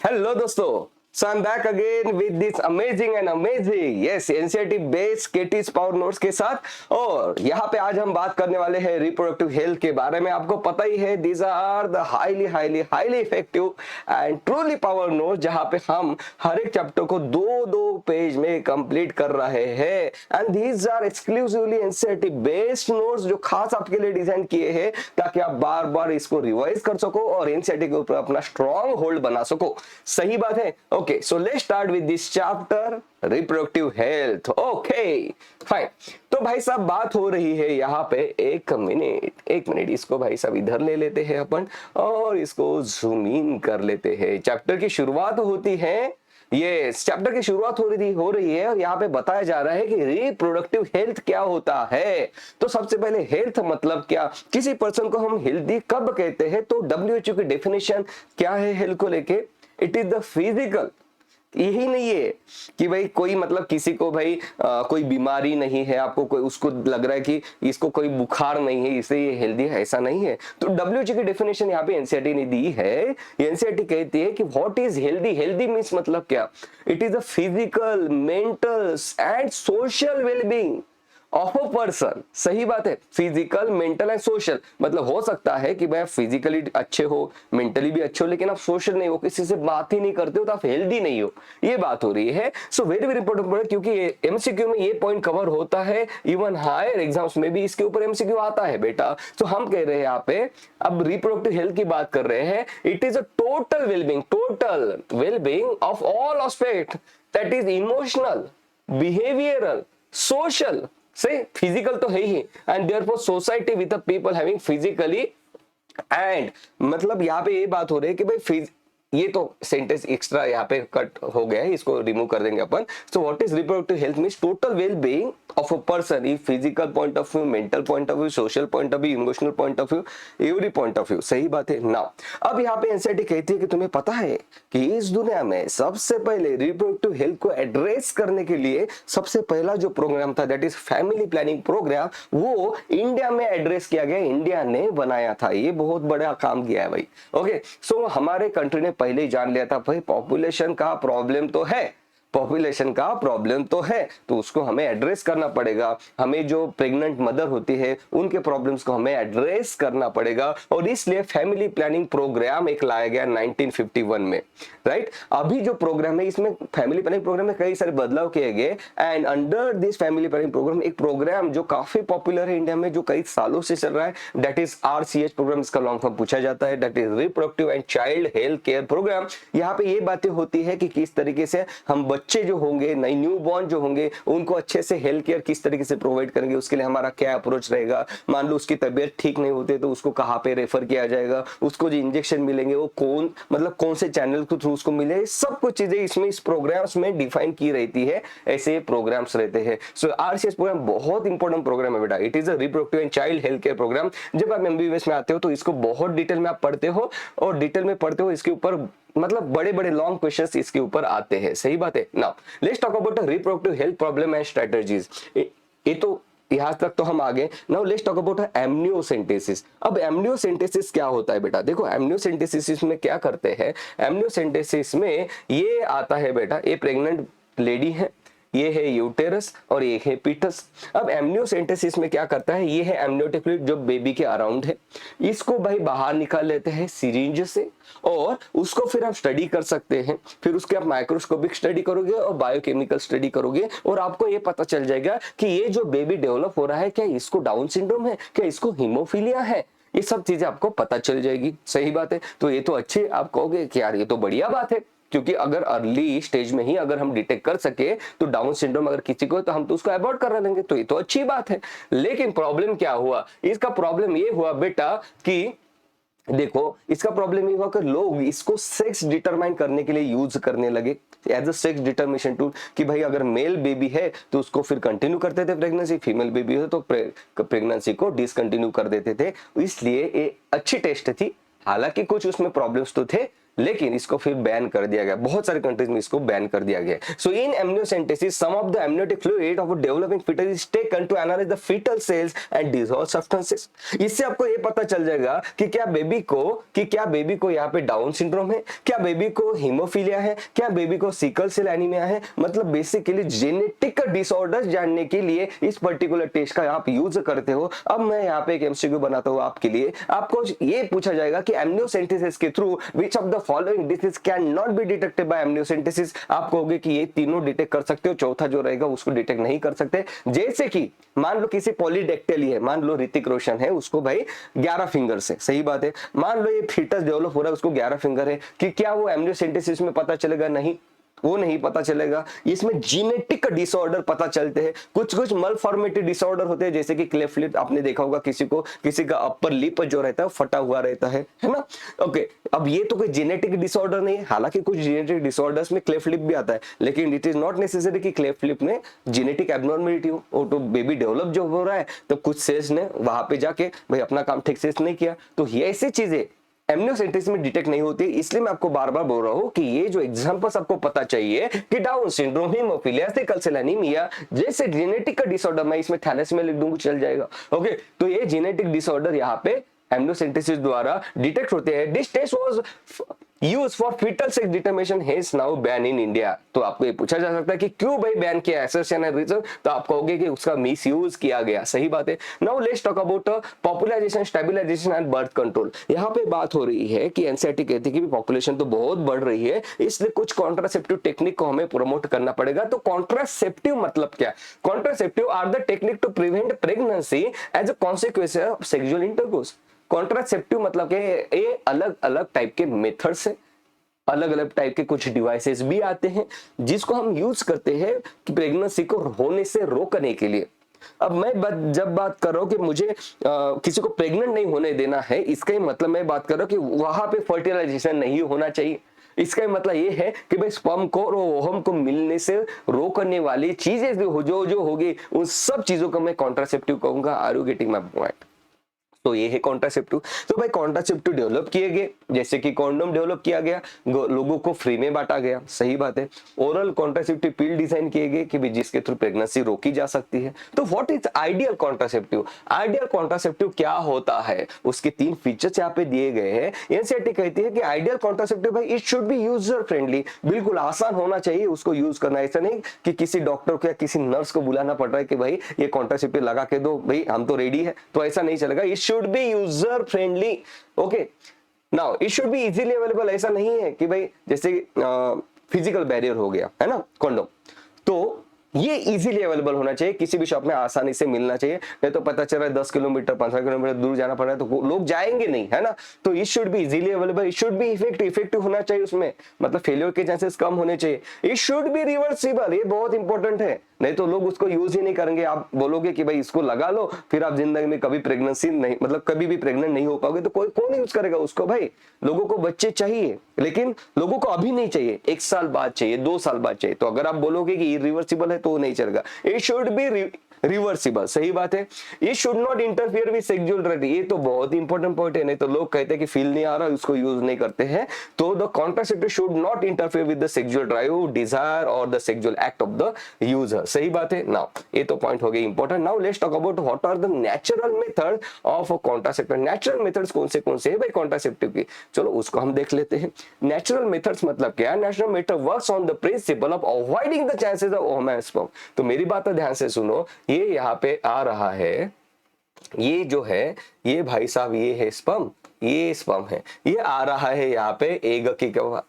Hello दोस्तों, so I'm back again with this amazing yes NCERT based केटीज power notes के साथ। और यहाँ पे आज हम बात करने वाले हैं रिप्रोडक्टिव हेल्थ के बारे में। आपको पता ही है these are the highly effective and truly power notes, जहाँ पे हम हर एक चैप्टर को दो पेज में कंप्लीट कर रहे हैं। And these are exclusively NCERT based notes जो खास आपके लिए डिजाइन किए हैं ताकि आप बार बार इसको रिवाइज कर सको और एनसीईआरटी के ऊपर अपना स्ट्रॉन्ग होल्ड बना सको। सही बात है। Okay, so let's start with this chapter reproductive health. Okay fine. तो भाई साहब बात हो रही है यहाँ पे एक मिनट इसको भाई साहब इधर ले लेते हैं अपन और इसको जूम इन कर लेते हैं। चैप्टर की शुरुआत होती है, ये चैप्टर की शुरुआत हो रही है और यहाँ पे बताया जा रहा है कि रिप्रोडक्टिव हेल्थ क्या होता है। तो सबसे पहले हेल्थ मतलब क्या, किसी पर्सन को हम हेल्दी कब कहते हैं। तो डब्ल्यूएचओ की डेफिनेशन क्या है हेल्थ को लेके, इट इज द फिजिकल। यही नहीं है कि भाई कोई मतलब किसी को भाई कोई बीमारी नहीं है, आपको कोई उसको लग रहा है कि इसको कोई बुखार नहीं है इसलिए ये हेल्दी है, ऐसा नहीं है। तो डब्ल्यूएचओ की डेफिनेशन यहाँ पे एनसीईआरटी ने दी है। एनसीईआरटी कहती है कि what is healthy. Healthy means मतलब क्या, it is the physical mental and social wellbeing of a person. सही बात है, फिजिकल मेंटल एंड सोशल। मतलब हो सकता है कि भाई फिजिकली अच्छे हो, मेंटली भी अच्छे हो, लेकिन आप सोशल नहीं हो, किसी से बात ही नहीं करते हो, तो आप हेल्दी नहीं हो। ये बात हो रही है। सो वेरी वेरी इंपॉर्टेंट, क्योंकि एमसीक्यू में ये पॉइंट कवर होता है, इवन हायर एग्जाम्स में भी इसके ऊपर एमसीक्यू आता है बेटा। तो हम कह रहे हैं यहाँ पे, अब रिप्रोडक्टिव हेल्थ की बात कर रहे हैं। It is a total wellbeing of all aspect, that is emotional, behavioural, social. से फिजिकल तो है ही, and therefore society with the people having physically and, मतलब यहाँ पे ये बात हो रही है कि भाई ये तो सेंटेंस एक्स्ट्रा यहाँ पे कट हो गया है, इसको रिमूव कर देंगे अपन। So what is reproductive health means total well being of a person in physical point of view, mental point of view, social point of view, emotional point of view, every point of view. सही बात है ना। अब यहाँ पे NCERT कहती है कि तुम्हें पता है कि इस दुनिया में सबसे पहले रिप्रोडक्टिव हेल्थ को एड्रेस करने के लिए सबसे पहला जो प्रोग्राम था, that is family planning program, वो इंडिया में एड्रेस किया गया, इंडिया ने बनाया था। ये बहुत बड़ा काम किया है भाई। ओके, सो हमारे कंट्री ने पहले ही जान लिया था भाई पॉपुलेशन का प्रॉब्लम तो है, तो उसको हमें एड्रेस करना पड़ेगा। हमें जो प्रेग्नेंट मदर होती है उनके प्रॉब्लम्स को हमें एड्रेस करना पड़ेगा, और इसलिए फैमिली प्लानिंग प्रोग्राम एक लाया गया 1951 में। राइट, अभी जो प्रोग्राम है इसमें फैमिली प्लानिंग प्रोग्राम में कई सारे बदलाव किए गए, and under this family planning program एक प्रोग्राम जो काफी पॉपुलर है इंडिया में, जो कई सालों से चल रहा है, दैट इज आरसीएच प्रोग्राम। इसका लॉन्ग फॉर्म पूछा जाता है, that is reproductive and child health care program. यहाँ पे ये बातें होती है कि किस तरीके से हम बच्चे जो होंगे, नई न्यू बॉर्न जो होंगे, उनको अच्छे से हेल्थ केयर किस तरीके से प्रोवाइड करेंगे, उसके लिए हमारा क्या अप्रोच रहेगा। मान लो उसकी तबीयत ठीक नहीं होती तो उसको कहाँ पे रेफर किया जाएगा, उसको जो इंजेक्शन मिलेंगे वो कौन से चैनल के थ्रू उसको मिले, सब कुछ चीजें इसमें इस प्रोग्राम्स में डिफाइन की रहती है। ऐसे प्रोग्राम्स रहते हैं। सो आरसीएस प्रोग्राम बहुत इंपॉर्टेंट प्रोग्राम है बेटा। It is a reproductive and child health care program. जब आप एमबीबीएस में आते हो तो इसको बहुत डिटेल में आप पढ़ते हो, और डिटेल में पढ़ते हो इसके ऊपर मतलब बड़े बड़े लॉन्ग क्वेश्चंस इसके ऊपर आते हैं। सही बात है ना। Let's talk about reproductive health problem and strategies. ये तो यहां तक तो हम आगे। Now let's talk about amniocentesis. अब एमनियोसेंटेसिस क्या होता है बेटा, देखो एमनियोसेंटेसिस में क्या करते हैं। एमनियोसेंटेसिस में ये आता है बेटा, ये प्रेग्नेंट लेडी है, ये है यूटेरस और ये है पीटस। अब एमनियोसेंटेसिस में क्या करता है, ये है एमनियोटिक फ्लूइड जो बेबी के अराउंड है, इसको भाई बाहर निकाल लेते हैं सिरिंज से, और उसको फिर आप स्टडी कर सकते हैं। फिर उसके आप माइक्रोस्कोपिक स्टडी करोगे और बायोकेमिकल स्टडी करोगे, और आपको ये पता चल जाएगा कि ये जो बेबी डेवलप हो रहा है, क्या इसको डाउन सिंड्रोम है, क्या इसको हीमोफीलिया है, ये सब चीजें आपको पता चल जाएगी। सही बात है। तो ये तो अच्छे, आप कहोगे कि यार ये तो बढ़िया बात है, क्योंकि अगर अर्ली स्टेज में ही अगर हम डिटेक्ट कर सके तो डाउन सिंड्रोम अगर किसी को, तो हम तो उसको अवॉइड कर देंगे, तो ये तो अच्छी बात है। लेकिन प्रॉब्लम क्या हुआ, इसका प्रॉब्लम ये हुआ बेटा कि देखो इसका प्रॉब्लम ये हुआ कि लोग इसको सेक्स डिटरमाइन करने के लिए यूज करने लगे as a sex determination tool, कि भाई अगर मेल बेबी है तो उसको फिर कंटिन्यू करते थे प्रेगनेंसी, फीमेल बेबी है तो प्रेगनेंसी को डिसकंटिन्यू कर देते थे। इसलिए ये अच्छी टेस्ट थी, हालांकि कुछ उसमें प्रॉब्लम्स तो थे, लेकिन इसको फिर बैन कर दिया गया, बहुत सारे कंट्रीज में इसको बैन कर दिया गया। So in amniocentesis some of the amniotic fluid of developing foetal is taken to analyse the foetal cells and dissolve substances. इससे आपको ये पता चल जाएगा कि क्या बेबी को यहाँ पे डाउन सिंड्रोम है, क्या बेबी को हीमोफीलिया है, क्या बेबी को सिकल सेल एनीमिया है। मतलब बेसिकली जेनेटिक डिसऑर्डर जानने के लिए इस पर्टिकुलर टेस्ट का आप यूज करते हो। अब मैं यहाँ पे एक एमसीक्यू बनाता हूँ आपके लिए, आपको ये पूछा जाएगा कि एमनियोसेंटेसिस के through which of the following disease can not be detected by amniocentesis. आप कहोगे कि ये तीनों डिटेक्ट कर सकते हो, चौथा जो रहेगा उसको डिटेक्ट नहीं कर सकते। जैसे कि मान लो किसी पॉलीडेक्टेली है, मान लो ऋतिक रोशन है, उसको भाई 11 फिंगर से, सही बात है। मान लो ये फीटस डेवलप हो रहा है, उसको 11 फिंगर है, कि क्या वो एमनियोसेंटेसिस में पता चलेगा? नहीं, वो नहीं पता चलेगा। इसमें जीनेटिक डिसऑर्डर पता चलते हैं, कुछ कुछ मलफॉर्मेटिव डिसऑर्डर होते हैं, जैसे कि क्लेफ्ट लिप, आपने देखा होगा किसी का अपर लिप जो रहता है फटा हुआ रहता है ना। ओके, अब ये तो कोई जेनेटिक डिसऑर्डर नहीं है, हालांकि कुछ जेनेटिक डिसऑर्डर्स में क्लेफ्ट लिप भी आता है, लेकिन इट इज नॉट नेसेसरी कि क्लेफ्ट लिप में जेनेटिक एब्नॉर्मेलिटी हो। तो बेबी डेवलप जो हो रहा है, तो कुछ सेल्स ने वहां पे जाके भाई अपना काम ठीक से नहीं किया, तो ये ऐसी चीजें एमनियोसेंटेसिस में डिटेक्ट नहीं होती। इसलिए मैं आपको बार बार बोल रहा हूं कि ये जो एग्जांपल्स आपको पता चाहिए कि Down syndrome, haemophilia, sickle cell anaemia जैसे जेनेटिक का डिसऑर्डर, मैं इसमें थैलेसीमिया लिख दूंगा चल जाएगा। ओके, तो ये जेनेटिक डिसऑर्डर यहाँ पे एमनियोसेंटेसिस द्वारा डिटेक्ट होते हैं। This test was use for fetal sex determination has now ban in India. तो आपको ये पूछा जा सकता है कि क्यों भाई बैन किया, एसोसिएशन एंड रीजन, तो आप कहोगे कि उसका मिस यूज किया गया, सही बात है। Now let's talk about popularisation, stabilisation and birth control. यहाँ पे बात हो रही है कि एनसीईआरटी कहती है कि पॉपुलेशन तो बहुत बढ़ रही है, इसलिए कुछ कॉन्ट्रासेप्टिव टेक्निक को हमें प्रमोट करना पड़ेगा। तो कॉन्ट्रासेप्टिव मतलब क्या? Contraceptive are the technique to prevent pregnancy as a consequence of sexual intercourse. Contraceptive मतलब कि ये अलग अलग टाइप के मेथड से, अलग अलग टाइप के कुछ डिवाइसेस भी आते हैं जिसको हम यूज करते हैं कि प्रेगनेंसी को होने से रोकने के लिए। अब मैं जब बात कर रहा हूं कि मुझे किसी को प्रेग्नेंट नहीं होने देना है, इसका ही मतलब मैं बात कर रहा हूं कि वहां पे फर्टिलाइजेशन नहीं होना चाहिए। इसका मतलब ये है कि भाई स्पर्म को और ओवम को मिलने से रोकने वाली चीजें जो होगी, उन सब चीजों को मैं कॉन्ट्रासेप्टिव कहूंगा। Are you getting my point? तो ये है कॉन्ट्रासेप्टिव। तो भाई कॉन्ट्रासेप्टिव डेवलप किए गए, जैसे कि कॉन्डोम डेवलप किया गया, लोगों को फ्री में बांटा गया, सही बात है। ओरल कॉन्ट्रासेप्टिव पिल डिजाइन किए गए कि जिसके थ्रू प्रेगनेंसी रोकी जा सकती है। तो what is ideal contraceptive? Ideal contraceptive क्या होता है, उसके 3 फीचर्स यहाँ पे दिए गए हैं। एनसीईआरटी कहती है कि आइडियल कॉन्ट्रासेप्टिव भाई it should be user friendly, बिल्कुल आसान होना चाहिए उसको यूज करना। ऐसा नहीं कि किसी डॉक्टर को या किसी नर्स को बुलाना पड़ रहा है कि भाई ये कॉन्ट्रासेप्टिव लगा के दो, भाई हम तो रेडी है, तो ऐसा नहीं चलेगा। should be user friendly, okay, now it should be easily available। ऐसा नहीं है कि भाई जैसे फिजिकल बैरियर हो गया है ना कंडोम, तो ये इजीली अवेलेबल होना चाहिए, किसी भी शॉप में आसानी से मिलना चाहिए। नहीं तो पता चल रहा है 10 किलोमीटर 15 किलोमीटर दूर जाना पड़ रहा है तो लोग जाएंगे नहीं, है ना। तो it should be easily available, it should be effective होना चाहिए, उसमें मतलब फेलियर के चांसेस कम होने चाहिए। इट शुड बी रिवर्सिबल, ये बहुत इंपॉर्टेंट है, नहीं तो लोग उसको यूज ही नहीं करेंगे। आप बोलोगे कि भाई इसको लगा लो, फिर आप जिंदगी में कभी प्रेगनेंसी नहीं, मतलब कभी भी प्रेग्नेंट नहीं हो पाओगे, तो कौन यूज करेगा उसको? भाई लोगों को बच्चे चाहिए, लेकिन लोगों को अभी नहीं चाहिए, 1 साल बाद चाहिए, 2 साल बाद चाहिए। तो अगर आप बोलोगे कि इरिवर्सिबल है तो नहीं चलेगा। इट शुड बी रिवर्सिबल, सही बात है। ये should not interfere with sexual drive, ये तो बहुत इंपॉर्टेंट पॉइंट है, नहीं तो लोग कहते हैं कि फील नहीं आ रहा उसको यूज नहीं करते हैं। तो the contraceptive should not interfere with the sexual drive, desire और the sexual act of the user, सही बात है। नाउ ये तो पॉइंट हो गए important. Now let's talk about what are the natural method of contraceptive. Natural methods कौन से हैं भाई कॉन्ट्रासेप्टिव की? चलो उसको हम देख लेते हैं। नेचुरल मेथड्स मतलब क्या? Natural method works on the principle of avoiding the chances of ovum and sperm. तो मेरी बात ध्यान से सुनो, ये यहाँ पे आ रहा है, ये जो है ये भाई साहब ये है स्पर्म, ये स्पर्म है, ये आ रहा है यहाँ पे एग की,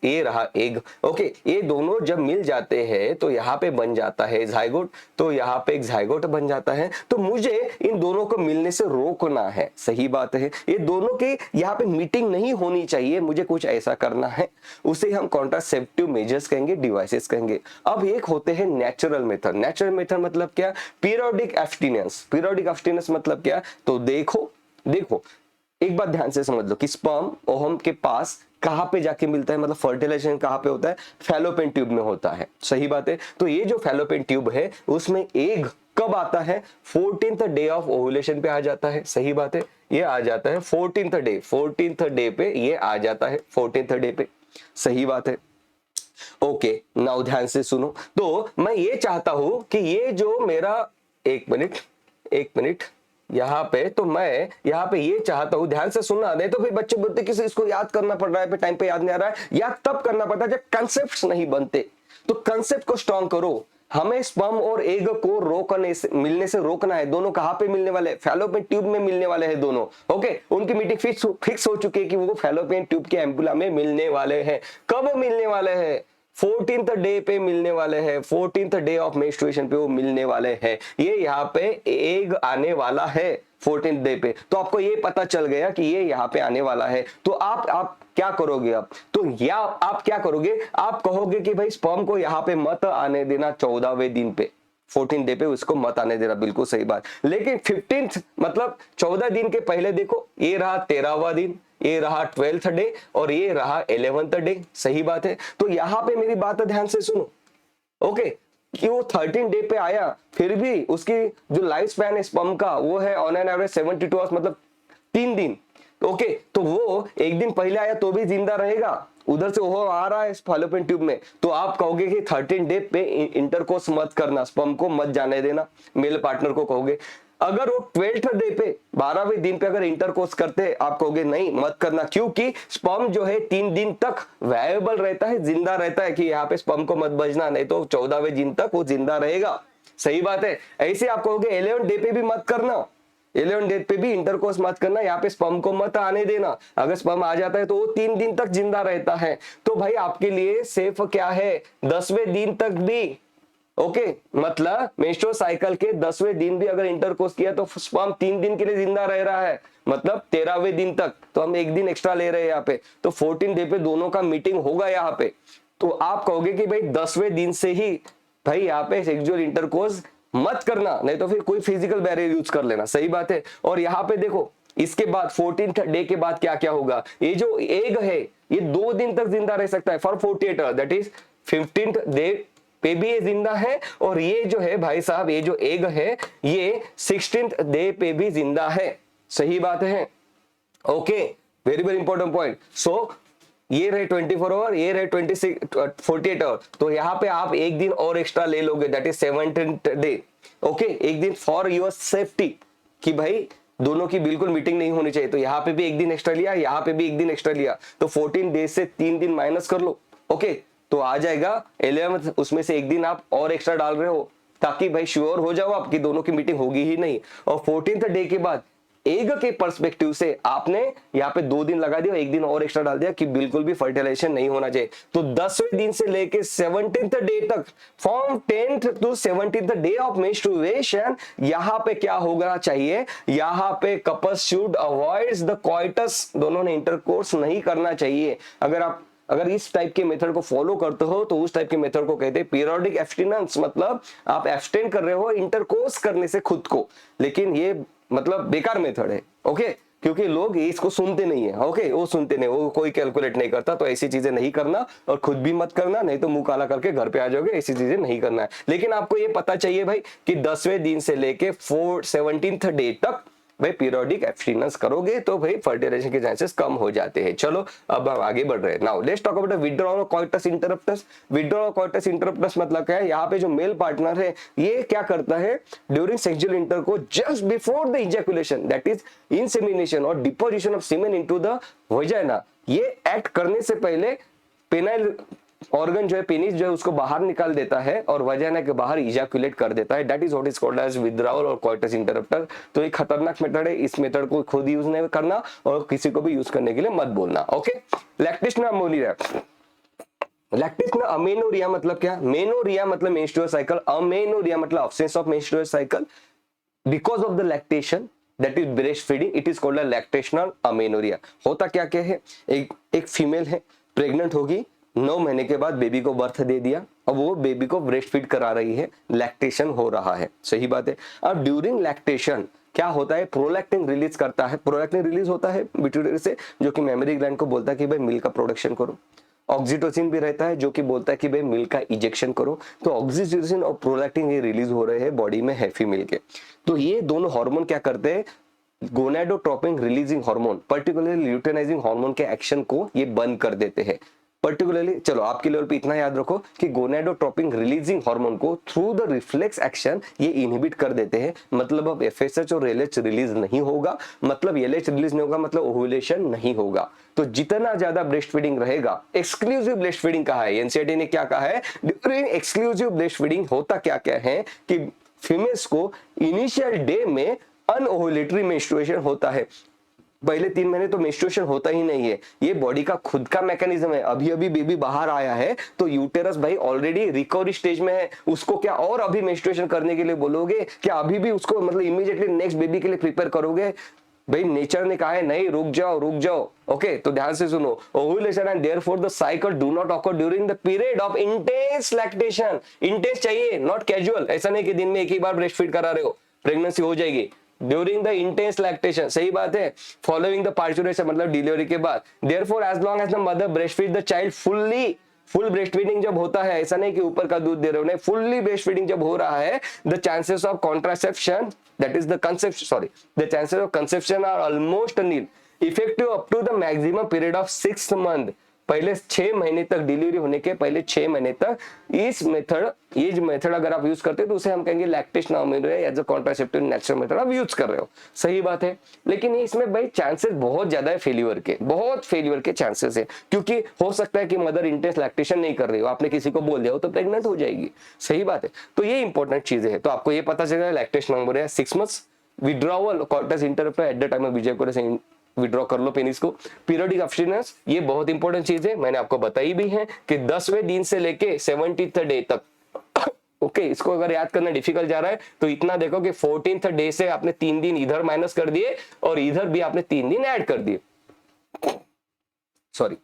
ये रहा एग, ओके। ये दोनों जब मिल जाते हैं तो यहाँ पे बन जाता है जाइगोट, तो यहाँ पे एक जाइगोट बन जाता है। तो मुझे इन दोनों को मिलने से रोकना है, सही बात है। ये दोनों की यहाँ पे मीटिंग नहीं होनी चाहिए, मुझे कुछ ऐसा करना है, उसे हम कॉन्ट्रासेप्टिव मेजर्स कहेंगे, डिवाइसेस कहेंगे। अब एक होते हैं नेचुरल मेथड। नेचुरल मेथड मतलब क्या? Periodic abstinence. पीरियोडिक एब्स्टिनेंस मतलब क्या? तो देखो एक बात ध्यान से समझ लो कि स्पर्म ओवम के पास कहां पे जाके मिलता है, मतलब फर्टिलाइजेशन कहां पे होता है? फैलोपियन ट्यूब में होता है, सही बात है। तो ये जो फैलोपियन ट्यूब है उसमें एग कब आता है? 14th डे ऑफ ओव्यूलेशन पे आ जाता है, सही बात है। ये आ जाता है 14th डे पे ये आ जाता है 14th डे पे। सही बात है। ओके, नाउ ध्यान से सुनो। तो मैं ये चाहता हूं कि ये जो मेरा, एक मिनट यहाँ पे, तो मैं यहाँ पे ये चाहता हूं, ध्यान से सुनना, नहीं तो फिर बच्चे बोलते कि इसको याद करना पड़ रहा है, टाइम पे याद नहीं आ रहा है। याद तब करना पड़ता है जब कंसेप्ट नहीं बनते। तो कंसेप्ट को स्ट्रॉन्ग करो। हमें स्पर्म और एग को मिलने से रोकना है। दोनों कहां पे मिलने वाले? फैलोपियन ट्यूब में मिलने वाले हैं दोनों। ओके, उनकी मीटिंग फिक्स हो चुकी है कि वो फैलोपियन ट्यूब के एम्पुला में मिलने वाले हैं। कब मिलने वाले हैं? 14th डे पे मिलने वाले हैं। 14th डे ऑफ मेंस्ट्रुएशन पे वो मिलने वाले हैं। ये यहाँ पे एग आने वाला है 14th डे पे। तो आपको ये पता चल गया कि ये यहाँ पे आने वाला है। तो आप क्या करोगे अब? तो या आप क्या करोगे? आप कहोगे कि भाई स्पर्म को यहाँ पे मत आने देना 14वें दिन पे, 14th डे पे उसको मत आने देना। बिल्कुल सही बात। लेकिन 15th मतलब 14 दिन के पहले देखो, ये रहा 13वां दिन, ये रहा 12th डे और ये रहा 11th डे। सही बात है। तो यहां पे मेरी बात ध्यान से सुनो। ओके, कि वो 13 डे पे आया, फिर भी उसकी जो लाइफ स्पैन है स्पर्म का, वो है ऑन एन एवरेज 72 आवर्स, मतलब 3 दिन। ओके, तो वो एक दिन पहले आया तो भी जिंदा रहेगा, उधर से वो आ रहा है फैलोपियन ट्यूब में। तो आप कहोगे कि 13 डे पे इंटरकोर्स मत करना, स्पर्म को मत जाने देना, मेल पार्टनर को कहोगे। अगर वो 12th डे पे, 12वें दिन पे अगर इंटरकोर्स करते, आप कहोगे नहीं मत करना, क्योंकि स्पर्म जो है 3 दिन तक वायबल रहता है, जिंदा रहता है, कि यहाँ पे स्पर्म को मत बचना, नहीं तो 14वें दिन तक वो जिंदा रहेगा। सही बात है। ऐसे आप कहोगे 11 डे पे भी मत करना, 11 डे पे भी इंटरकोर्स मत करना, यहाँ पे स्पर्म को मत आने देना। अगर स्पर्म आ जाता है तो वो 3 दिन तक जिंदा रहता है। तो भाई आपके लिए सेफ क्या है? 10वें दिन तक भी। ओके, मतलब मेंस्ट्रुअल साइकिल के 10वें दिन भी अगर इंटरकोर्स किया तो स्पर्म 3 दिन के लिए जिंदा रह रहा है, मतलब 13वें दिन तक। तो हम एक दिन एक्स्ट्रा ले रहे हैं यहाँ पे, तो 14 डे पे दोनों का मीटिंग होगा यहाँ पे। तो आप कहोगे कि भाई 10वें दिन से ही भाई यहाँ पे सेक्सुअल इंटरकोर्स मत करना, नहीं तो फिर कोई फिजिकल बैरियर यूज कर लेना। सही बात है। और यहाँ पे देखो, इसके बाद 14th डे के बाद क्या क्या होगा? ये जो एग है ये 2 दिन तक जिंदा रह सकता है, for 48 hours, that is 15th day पे भी ये जिंदा है, और ये जो है भाई साहब, ये जो एग है ये 16th डे पे भी जिंदा है। सही बात है। Okay, very very important point. सो ये रहे 24 आवर, ये रहे 48 आवर। तो यहाँ पे आप एक दिन और एक्स्ट्रा ले लोगे, that is 17th day. Okay, एक दिन फॉर योर सेफ्टी, कि भाई दोनों की बिल्कुल मीटिंग नहीं होनी चाहिए। तो यहाँ पे भी एक दिन एक्स्ट्रा लिया, यहाँ पे भी एक दिन एक्स्ट्रा लिया, तो 14 डेज से 3 दिन माइनस कर लो। ओके, तो आ जाएगा 11, उसमें से एक दिन आप और एक्स्ट्रा डाल रहे हो, ताकि भाई श्योर हो जाओ आपकी दोनों की मीटिंग होगी ही नहीं। और 14th डे के बाद एग के पर्सपेक्टिव से आपने यहाँ पे 2 दिन लगा दिया, एक दिन और एक्स्ट्रा डाल दिया, कि बिल्कुल भी फर्टिलाइजेशन नहीं होना चाहिए। तो 10वें दिन से लेके 17th डे तक, from 10th to 17th day of menstruation, यहाँ पे क्या होना चाहिए? यहाँ पे couples should avoid the coitus, दोनों ने इंटरकोर्स नहीं करना चाहिए। अगर इस टाइप के मेथड को फॉलो करते हो तो उस टाइप के मेथड को कहते हैं पीरियोडिक एब्स्टिनेंस, मतलब आप एब्स्टेन कर रहे हो इंटरकोर्स करने से खुद को। लेकिन ये मतलब बेकार मेथड है। ओके, क्योंकि लोग इसको सुनते नहीं है। ओके, वो सुनते नहीं, वो कोई कैलकुलेट नहीं करता। तो ऐसी चीजें नहीं करना, और खुद भी मत करना, नहीं तो मुंह काला करके घर पे आ जाओगे। ऐसी चीजें नहीं करना है। लेकिन आपको ये पता चाहिए भाई कि 10वें दिन से लेके 17th डे तक भाई पीरियोडिक एब्स्टिनेंस करोगे तो भाई फर्टिलाइजेशन के चांसेस कम हो जाते हैं। चलो अब हम आगे बढ़ रहे हैं। Now let's talk about withdrawal of coitus interruptus. Withdrawal of coitus interruptus मतलब क्या है? यहाँ पे जो मेल पार्टनर है ये क्या करता है? During sexual intercourse just before the ejaculation, that is insemination और deposition of semen into the vagina, ये एक्ट करने से पहले पेनाइल ऑर्गन जो है, पेनिस जो है, उसको बाहर निकाल देता है और वजाइना के बाहर इजैकुलेट कर देता है। That is what is called as withdrawal और कॉइटस इंटरप्टर। तो ये खतरनाक मेथड है। इस मेथड को खुद यूज नहीं करना और किसी को भी यूज करने के लिए मत बोलना। Okay, lactation ammonia, lactation amenorrhoea मतलब क्या? मेनोरिया मतलब मेंस्ट्रुअल साइकिल, अमेनोरिया मतलब absence of menstrual cycle because of the lactation, that is breast feeding, it is called a lactational amenorrhoea. होता क्या क्या है? एक फीमेल है, प्रेग्नेंट होगी, 9 महीने के बाद बेबी को बर्थ दे दिया, अब वो बेबी को ब्रेस्ट फीड करा रही है, लैक्टेशन हो रहा है। सही बात है। अब ड्यूरिंग लैक्टेशन क्या होता है? प्रोलैक्टिन रिलीज करता है। प्रोलैक्टिन रिलीज होता है पिट्यूटरी से, जो कि मेमोरी ग्लैंड को बोलता है कि भाई मिल्क का प्रोडक्शन करो। ऑक्सीटोसिन भी रहता है जो कि बोलता है कि भाई मिल्क का इंजेक्शन करो। तो ऑक्सीटोसिन और प्रोलैक्टिन ये रिलीज हो रहे हैं बॉडी में है फीमेल के। तो ये दोनों हार्मोन क्या करते हैं? Gonadotropin releasing hormone, particularly luteinising hormone के एक्शन को ये बंद कर देते हैं। पर्टिकुलरली चलो आपके लेवल पे इतना याद रखो कि गोनाडोट्रोपिन रिलीजिंग हार्मोन को थ्रू द रिफ्लेक्स एक्शन ये इनहिबिट कर देते हैं। मतलब अब एफएसएच और एलएच रिलीज नहीं होगा, मतलब एलएच रिलीज नहीं होगा, मतलब ओव्यूलेशन नहीं होगा। तो जितना ज्यादा ब्रेस्ट फीडिंग रहेगा, एक्सक्लूसिव ब्रेस्ट फीडिंग कहा है एनसीईआरटी ने, क्या कहा है ड्यूरिंग एक्सक्लूसिव ब्रेस्ट फीडिंग होता क्या क्या है कि फीमेल्स को इनिशियल डे में अनओव्यूलेटरी मेंस्ट्रुएशन होता है। पहले 3 महीने तो मेंस्ट्रुएशन होता ही नहीं है, ये बॉडी का खुद का मैकेनिज्म है। अभी अभी बेबी बाहर आया है तो यूटेरस भाई ऑलरेडी रिकवरी स्टेज में है, उसको क्या और अभी मेंस्ट्रुएशन करने के लिए बोलोगे? क्या अभी भी उसको मतलब इमीडिएटली नेक्स्ट बेबी के लिए प्रिपेयर करोगे? भाई नेचर ने कहा है नहीं, रुक जाओ रुक जाओ। ओके तो ध्यान से सुनो, ovulation and therefore the cycle do not occur during the period of intense lactation. Intense चाहिए, नॉट कैजुअल। ऐसा नहीं कि दिन में एक ही बार ब्रेस्ट फीड करा रहे हो, प्रेगनेंसी हो जाएगी। ड्यूरिंग द इंटेंस लैक्टेशन, सही बात है, फॉलोइंग द पार्चुरेशन मतलब डिलीवरी के बाद। Therefore as long as the mother breast feed the child fully, full breast feeding जब होता है, ऐसा नहीं कि ऊपर का दूध दे रहे हो, नहीं, फुल्ली ब्रेस्ट फीडिंग जब हो रहा है, the chances of contraception that is the conception, sorry, the chances of conception are almost nil, effective up to the maximum period of 6 month. पहले 6 महीने तक, डिलीवरी होने के पहले 6 महीने तक इस मेथड, ये जो मेथड अगर आप यूज करते हो तो उसे हम कहेंगे lactation as a contraceptive natural method आप यूज कर रहे हो, सही बात है। लेकिन इसमें भाई चांसेस बहुत ज्यादा है फेल्यूर के, बहुत फेल्यूर के चांसेस है, क्योंकि हो सकता है कि मदर इंटेंस लैक्टेशन नहीं कर रही हो, आपने किसी को बोल दिया हो तो प्रेग्नेंट हो जाएगी, सही बात है। तो ये इंपॉर्टेंट चीजें है। तो आपको ये पता चलेगा लैक्टेशन नंबर है 6 months, withdrawal coitus interrupt at the time of ejaculation, withdraw कर लो पेनिस को। पीरियडिक अब्स्टिनेंस, ये बहुत इंपॉर्टेंट चीज है, मैंने आपको बताई भी है कि 10वें दिन से लेके 70th डे तक। ओके इसको अगर याद करना डिफिकल्ट जा रहा है तो इतना देखो कि 14th डे से आपने 3 दिन इधर माइनस कर दिए और इधर भी आपने 3 दिन ऐड कर दिए, सॉरी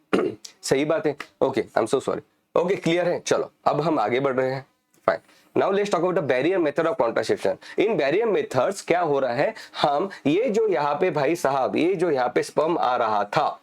सही बात है। Okay I am so sorry. Okay clear है, चलो अब हम आगे बढ़ रहे हैं। Fine, now let's talk about the barrier method of contraception. In barrier methods क्या हो रहा है, हम ये जो यहाँ पे भाई साहब, ये जो यहाँ पे स्पर्म आ रहा था,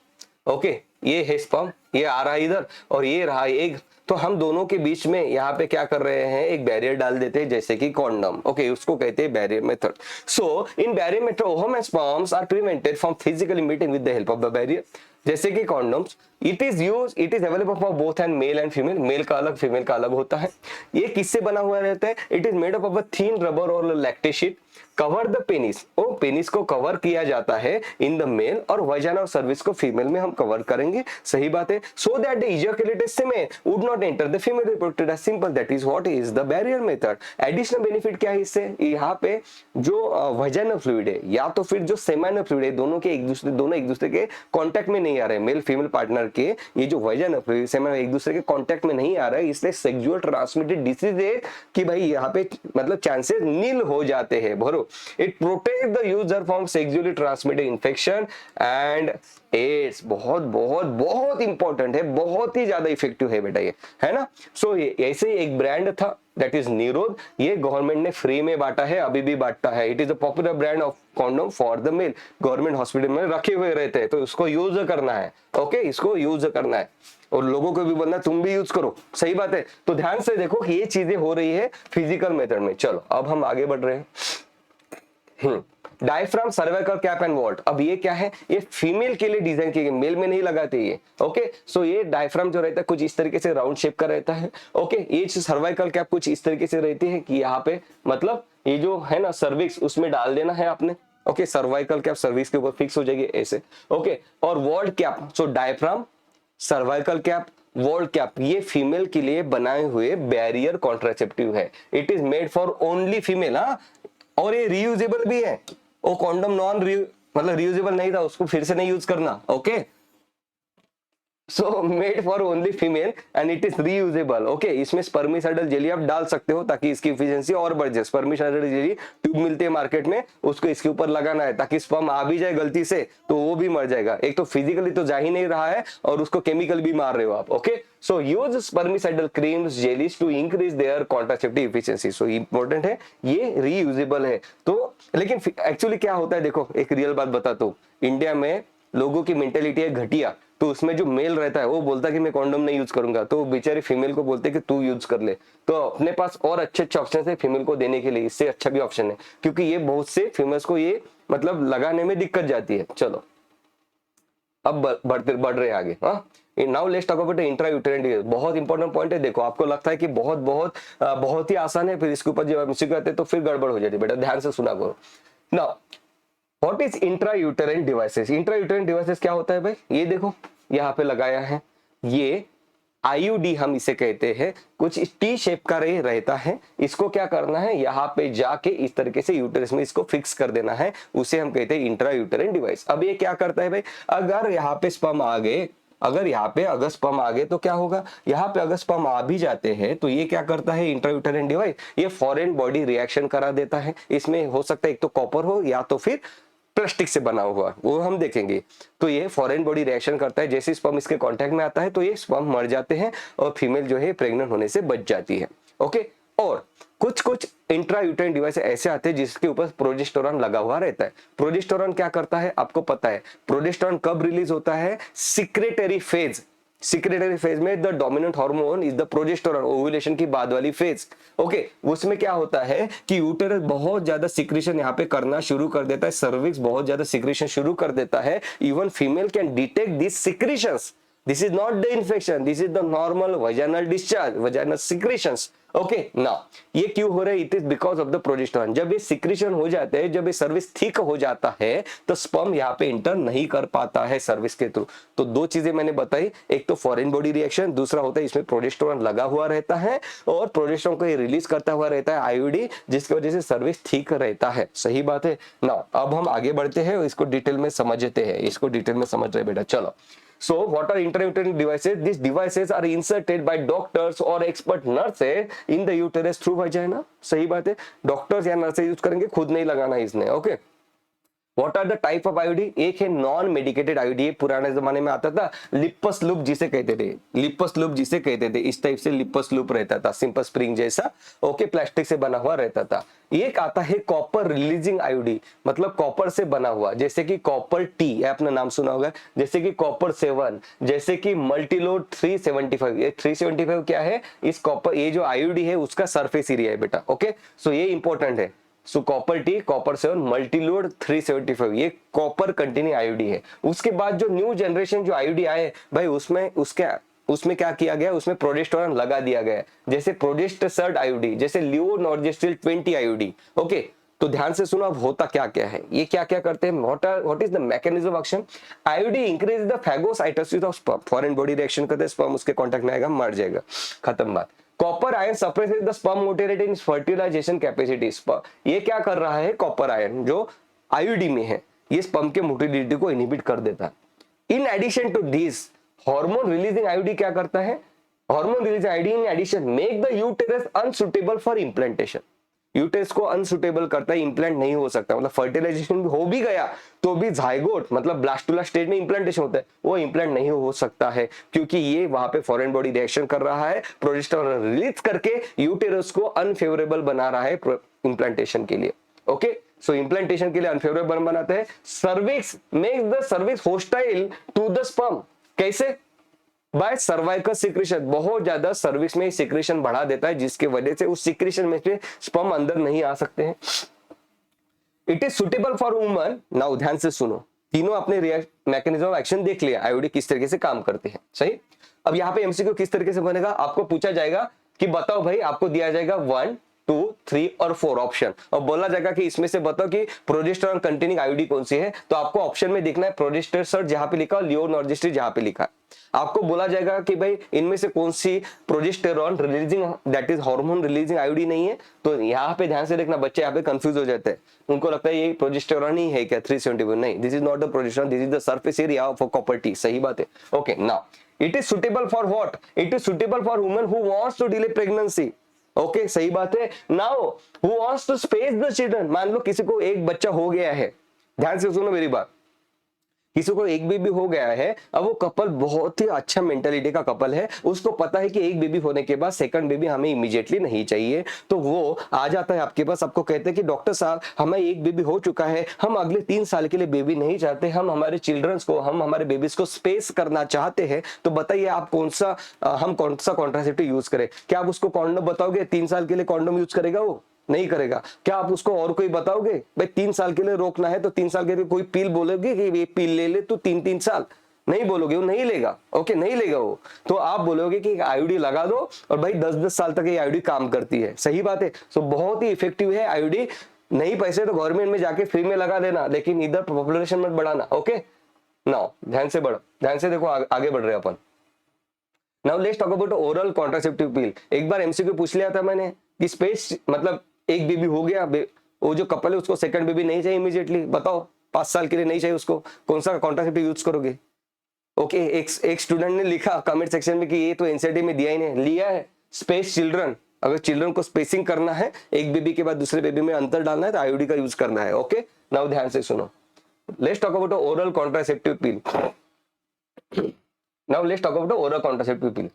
ओके ये है स्पर्म, ये आ रहा है इधर और ये रहा एग, तो हम दोनों के बीच में यहाँ पे क्या कर रहे हैं, एक बैरियर डाल देते हैं जैसे कि कॉन्डम। ओके उसको कहते हैं barrier method. So in barrier method ovum and sperms are prevented from physically meeting with the help of the barrier. जैसे कि condoms, it is available for both and male and female, male का अलग female का अलग होता है। ये किससे बना हुआ रहता है, it is made up of a thin rubber और latex sheet, cover the penis, ओ पेनिस को कवर किया जाता है इन द मेल, और वजाना और सर्विस को फीमेल में हम कवर करेंगे, सही बात है। So that the ejaculated semen would not enter the female reproductive tract, simple, that is what is the barrier method. Additional benefit क्या है इससे, यहाँ पे जो वजाइनल फ्लूइड है या तो फिर जो सेमाइनल फ्लूइड है, दोनों एक दूसरे के कांटेक्ट में नहीं आ रहे, मेल फीमेल पार्टनर के ये जो वजाइनल फ्लूइड सेमाइनल एक दूसरे के कांटेक्ट में नहीं आ रहा है, इसलिए सेक्सुअल ट्रांसमिटेड डिसीज है कि भाई यहाँ पे मतलब चांसेस नील हो जाते हैं। भरो it protects the user from sexually transmitted infection and AIDS। बहुत बहुत बहुत इंपॉर्टेंट है, बहुत ही ज्यादा इफेक्टिव है बेटा ये, है ना। सो ऐसे ही एक ब्रांड था दैट इज निरोध, ये गवर्नमेंट ने फ्री में बांटा है, अभी भी बांटता है। It is a popular brand of condom for the male, government hospital में रखे हुए रहते हैं, तो इसको यूज करना है। ओके इसको यूज करना है और लोगों को भी बोलना तुम भी यूज करो, सही बात है। तो ध्यान से देखो कि ये चीजें हो रही है फिजिकल मेथड में। चलो अब हम आगे बढ़ रहे हैं। Diaphragm, cervical cap and vault. अब ये क्या है, ये फीमेल के लिए डिजाइन किए गए, मेल में नहीं लगाते ये। ओके सो ये डायफ्राम जो रहता है कुछ इस तरीके से राउंड शेप का रहता है। ओके ये सर्वाइकल कैप कुछ इस तरीके से रहती है कि यहाँ पे मतलब ये जो है ना सर्विक्स, उसमें डाल देना है आपने। ओके सर्वाइकल कैप सर्विक्स के ऊपर फिक्स हो जाएगी ऐसे। ओके और vault cap, so diaphragm, cervical cap, vault cap, ये फीमेल के लिए बनाए हुए बैरियर कॉन्ट्रासेप्टिव है। It is made for only female, हाँ, और ये रीयूजेबल भी है। वो कॉन्डम मतलब रीयूजेबल नहीं था, उसको फिर से नहीं यूज करना। Okay so made for only female and it is reusable. Okay इसमें स्पर्मिसाइडल जेली आप डाल सकते हो ताकि इसकी एफिशिएंसी और बढ़ जाए। स्पर्मिसाइडल जेली ट्यूब मिलती है मार्केट में, उसको इसके ऊपर लगाना है ताकि स्पर्म आ भी जाए गलती से तो वो भी मर जाएगा। एक तो फिजिकली तो जा ही नहीं रहा है और उसको केमिकल भी मार रहे हो आप। Okay so use spermicidal creams jellies to increase their contraceptive efficiency. So important है, ये रीयूजेबल है। तो लेकिन एक्चुअली क्या होता है, देखो एक रियल बात बताता हूँ, इंडिया में लोगों की मेंटेलिटी है घटिया। तो उसमें जो मेल रहता है वो बोलता है कि मैं कॉन्डोम नहीं यूज करूंगा, तो बेचारे फीमेल को बोलते हैं कि तू यूज कर ले। तो अपने पास और अच्छे अच्छे ऑप्शन है फीमेल को देने के लिए, इससे अच्छा भी ऑप्शन है, क्योंकि ये बहुत से फीमेल्स को ये मतलब लगाने में दिक्कत जाती है। चलो अब बढ़ रहे आगे। हाँ now let's talk about intra यूटेरिन device. बहुत इंपॉर्टेंट पॉइंट है। देखो आपको लगता है कि बहुत ही आसान है, फिर इसके ऊपर जब एमसीक्यू आते हैं तो फिर गड़बड़ हो जाती है। बेटा ध्यान से सुना करो। Now what is intra यूटेरिन devices? Intra यूटेरिन devices क्या होता है भाई? ये देखो यहाँ पे लगाया है, ये आईयूडी हम इसे कहते हैं। कुछ टी शेप का रे रहता है, इसको क्या करना है, यहाँ पे जाके इस तरीके से यूटेरस में इसको फिक्स कर देना है, उसे हम कहते हैं इंट्रा यूटेरिन डिवाइस। अब ये क्या करता है भाई, अगर यहाँ पे स्पर्म आ गए, अगर यहाँ पे अगर स्पर्म आ गए तो क्या होगा, यहाँ पे अगर स्पर्म आ भी जाते हैं तो ये क्या करता है इंट्रा यूटेरिन डिवाइस, ये फॉरेन बॉडी रिएक्शन करा देता है। इसमें हो सकता है एक तो कॉपर हो या तो फिर प्लास्टिक से बना हुआ, वो हम देखेंगे। तो ये फॉरेन बॉडी रिएक्शन करता है, जैसे स्पर्म इसके कांटेक्ट में आता है तो ये स्पर्म मर जाते हैं और फीमेल जो है प्रेग्नेंट होने से बच जाती है। ओके, और कुछ इंट्रा यूटेरिन डिवाइस ऐसे आते हैं जिसके ऊपर प्रोजेस्टेरॉन लगा हुआ रहता है। प्रोजेस्टेरॉन क्या करता है आपको पता है? प्रोजेस्टेरॉन कब रिलीज होता है? Secretary phase. सिक्रेटरी फेज में the dominant hormone is the progesterone, ovulation की बाद वाली फेज। ओके, उसमें क्या होता है कि यूटेरस बहुत ज्यादा सिक्रेशन यहाँ पे करना शुरू कर देता है, सर्विक्स बहुत ज्यादा सिक्रेशन शुरू कर देता है। Even female can detect this secretions. This is not the infection, this is the normal vaginal discharge, vaginal secretions. Okay, now ये क्यों हो रहा है? It is because of the progesterone. जब ये सिक्रेशन हो जाते हैं, जब ये सर्विस ठीक हो जाता है तो स्पर्म यहाँ पे इंटर नहीं कर पाता है सर्विस के थ्रू। तो दो चीजें मैंने बताई, एक तो फॉरेन बॉडी रिएक्शन, दूसरा होता है इसमें प्रोजेस्टेरॉन लगा हुआ रहता है और प्रोजेस्टेरॉन को ये रिलीज करता हुआ रहता है आईयूडी, जिसकी वजह से सर्विस ठीक रहता है। सही बात है ना। अब हम आगे बढ़ते हैं, इसको डिटेल में समझते हैं, इसको डिटेल में समझ रहे बेटा। चलो, so what are intrauterine devices? These devices are inserted by doctors or expert nurses in the uterus through vagina. सही बात है, डॉक्टर्स या नर्सेज यूज करेंगे, खुद नहीं लगाना इसने। Okay, what are the type of IUD? एक है नॉन मेडिकेटेड आईयूडी, पुराने जमाने में आता था लिपस लूप जिसे कहते थे, लिपस लूप जिसे कहते थे, इस टाइप से लिपस लूप रहता था, सिंपल स्प्रिंग जैसा। ओके, प्लास्टिक से बना हुआ रहता था। एक आता है कॉपर रिलीजिंग आईयूडी, मतलब कॉपर से बना हुआ, जैसे कि कॉपर टी, आपने नाम सुना होगा, जैसे कि कॉपर 7, जैसे कि मल्टीलोड 375। ये 375 क्या है? इस कॉपर, ये जो आईयूडी है उसका सरफेस एरिया है बेटा। ओके, सो ये इंपॉर्टेंट है। सो कॉपर टी, कॉपर 7, मल्टीलोड 375, ये कॉपर कंटेनिंग आईयूडी है। उसके बाद जो न्यू जनरेशन जो आईयूडी आए भाई, उसमें क्या किया गया, उसमें प्रोजेस्टेरॉन लगा दिया गया, जैसे प्रोजेस्टेसर्ड आईयूडी, जैसे लियोनॉर्जेस्ट्रिल 20 आईयूडी। ओके, तो ध्यान से सुनो अब होता क्या क्या है, ये क्या क्या करते हैं, what is the mechanism of action? IUD increase the phagocytosis of sperm, foreign body reaction करते हैं, स्पर्म उसके कांटेक्ट में आएगा, मर जाएगा, खत्म बात। Copper ion suppresses the sperm motility in fertilisation capacity. ये क्या कर रहा है? कॉपर आयन जो आईयूडी में है, ये स्पर्म के मोटिलिटी को इनहिबिट कर देता है। In addition to this, hormone releasing IUD क्या करता है? Hormone releasing IUD in addition make the uterus unsuitable for implantation. Uterus को अनसुटेबल करता है, इंप्लांट नहीं हो सकता, मतलब फर्टिलाइजेशन हो भी गया तो भी जाइगोट मतलब ब्लास्टुला स्टेज में इंप्लांटेशन होता है, वो इंप्लांट नहीं हो सकता है, क्योंकि ये वहां पे फॉरेन बॉडी रिएक्शन कर रहा है, प्रोजेस्टेरॉन रिलीज करके यूटेरस को अनफेवरेबल बना रहा है इंप्लांटेशन के लिए। ओके, सो इंप्लांटेशन के लिए अनफेवरेबल बनाते हैं। Cervix makes the cervix hostile to the sperm. कैसे? बाय सर्वाइकल सिक्रेशन, बहुत ज्यादा सर्विक्स में सिक्रेशन बढ़ा देता है, जिसकी वजह से उस सिक्रेशन में से स्पर्म अंदर नहीं आ सकते हैं। It is suitable for woman. Now ध्यान से सुनो, तीनों अपने मैकेनिज्म ऑफ एक्शन देख लिया, आईयूडी किस तरीके से काम करते हैं। सही, अब यहाँ पे एमसीक्यू किस तरीके से बनेगा, आपको पूछा जाएगा कि बताओ भाई, आपको दिया जाएगा 1, 2, 3 और 4 ऑप्शन, और बोला जाएगा कि इसमें से बताओ कि प्रोजेस्टेरॉन कंटेनिंग आईयूडी कौन सी है। तो आपको ऑप्शन में देखना है प्रोजेस्टेसर्ड जहां पे लिखा, लियोनॉर्जेस्ट्रिल जहां पे लिखा है। आपको बोला जाएगा कि भाई इनमें से कौन सी progesterone releasing, that is hormone releasing IUD नहीं है। तो यहाँ पे ध्यान से देखना, बच्चे यहाँ पे कंफ्यूज हो जाते हैं, उनको लगता है ये प्रोजेस्टेरॉन ही है क्या 371, नहीं, this is not the progesterone, this is the surface area of copper T. सही बात है। Okay, now it is suitable for what? It is suitable for woman who wants to delay pregnancy. Okay, सही बात है। Now who wants to space the children, मान लो किसी को एक बच्चा हो गया है, ध्यान से सुनो मेरी बात, किसी को एक बेबी हो गया है, अब वो कपल बहुत ही अच्छा मेंटालिटी का कपल है, उसको पता है कि एक बेबी होने के बाद सेकंड बेबी हमें इमीडिएटली नहीं चाहिए, तो वो आ जाता है आपके पास, आपको कहते हैं कि डॉक्टर साहब हमें एक बेबी हो चुका है, हम अगले 3 साल के लिए बेबी नहीं चाहते, हम हमारे चिल्ड्रंस को, हम हमारे बेबीज को स्पेस करना चाहते हैं, तो बताइए आप हम कौन सा कॉन्ट्रासेप्टिव यूज करें। क्या आप उसको कॉन्डोम बताओगे 3 साल के लिए कॉन्डोम यूज करेगा? वो नहीं करेगा। क्या आप उसको और कोई बताओगे भाई 3 साल के लिए रोकना है, तो 3 साल के लिए कोई पील बोलोगे कि ये पील ले ले तो 3-3 साल, नहीं बोलोगे वो नहीं लेगा, ओके नहीं लेगा वो। तो आप बोलोगे कि आईयूडी लगा दो और भाई 10-10 साल तक ये आईयूडी काम करती है, सही बात है। तो बहुत ही इफेक्टिव है आईयूडी। नहीं पैसे तो गवर्नमेंट में जाके फ्री में लगा देना, लेकिन इधर पॉपुलेशन मत बढ़ाना, ओके। नाउ ध्यान से बढ़ो, ध्यान से देखो, आगे बढ़ रहे अपन। Now let's talk about oral contraceptive pill. एक बार एमसीक्यू पूछ लिया था मैंने कि स्पेस मतलब एक बेबी हो गया, वो जो कपल है उसको सेकंड बेबी नहीं चाहिए इमीडिएटली, बताओ 5 साल के लिए नहीं चाहिए उसको, कौन सा कॉन्ट्रासेप्टिव यूज करोगे? ओके एक स्टूडेंट ने लिखा कमेंट सेक्शन में कि ये तो एनसीईआरटी में दिया ही नहीं, लिया है स्पेस चिल्ड्रन। अगर चिल्ड्रन को स्पेसिंग करना है, एक बेबी के बाद दूसरे बेबी में अंतर डालना है, तो आईयूडी का यूज करना है, ओके। नाउ ध्यान से सुनो, let's talk about oral contraceptive pill. Now let's talk about oral contraceptive pill.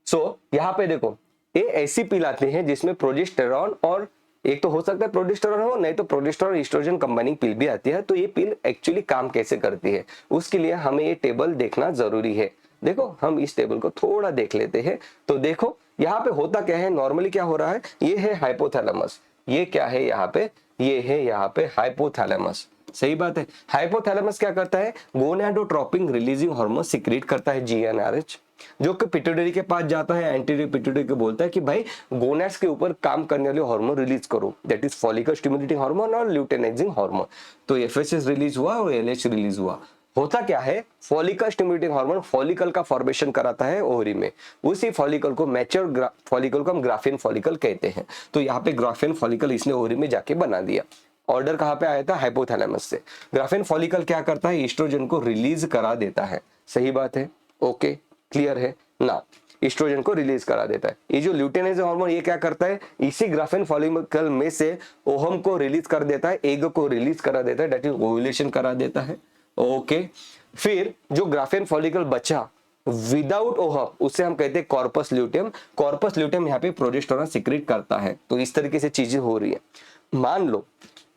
So यहाँ पे देखो, ये ऐसी पिल आती है जिसमें प्रोजेस्टेरॉन, और एक तो हो सकता है प्रोजेस्टेरॉन हो, नहीं तो प्रोजेस्टेरॉन एस्ट्रोजन कंबाइनिंग पिल भी आती है। तो ये पिल एक्चुअली काम कैसे करती है, उसके लिए हमें ये टेबल देखना जरूरी है। देखो हम इस टेबल को थोड़ा देख लेते हैं। तो देखो यहाँ पे होता क्या है, नॉर्मली क्या हो रहा है, ये है हाइपोथैलेमस, ये क्या है यहाँ पे, ये है यहाँ पे हाइपोथैलेमस, सही बात है। हाइपोथैलेमस क्या करता है, गोनाडोट्रोपिन रिलीजिंग हार्मोन सिक्रीट करता है, GnRH, जो कि पिट्यूटरी के पास जाता है, एंटीरियर पिट्यूटरी को बोलता है कि भाई गोनाड्स के ऊपर काम करने वाले हार्मोन रिलीज करो, that is follicle stimulating hormone और ल्यूटेनाइजिंग हार्मोन। तो एफएसएस रिलीज हुआ और एलएच रिलीज हुआ। होता क्या है, फॉलिकल स्टिमुलेटिंग हार्मोन फॉलिकल का फॉर्मेशन कराता है ओवरी में, उसी फॉलिकल को मैच्योर फॉलिकल को हम ग्राफिन फॉलिकल कहते हैं। तो यहाँ पे ग्राफिन फॉलिकल इसने ओवरी में जाके बना दिया। ऑर्डर कहाँ पे आया था, हाइपोथैलेमस से। ग्राफिन फॉलिकल क्या करता है, एस्ट्रोजन को रिलीज करा देता है, सही बात है, ओके क्लियर है ना। एस्ट्रोजन को रिलीज करा देता है। ये जो ल्यूटेनाइजिंग हार्मोन ये क्या करता है, इसी ग्राफिन फॉलिकल में से ओहम को रिलीज कर देता है, एग को रिलीज करा देता है, दैट इज ओव्यूलेशन करा देता है, ओके। फिर जो ग्राफिन फॉलिकल बचा विदाउट ओहम, उसे हम कहते हैं कॉर्पस ल्यूटियम। कॉर्पस ल्यूटियम यहाँ पे प्रोजेस्टेरोन सिक्रीट करता है। तो इस तरीके से चीजें हो रही है। मान लो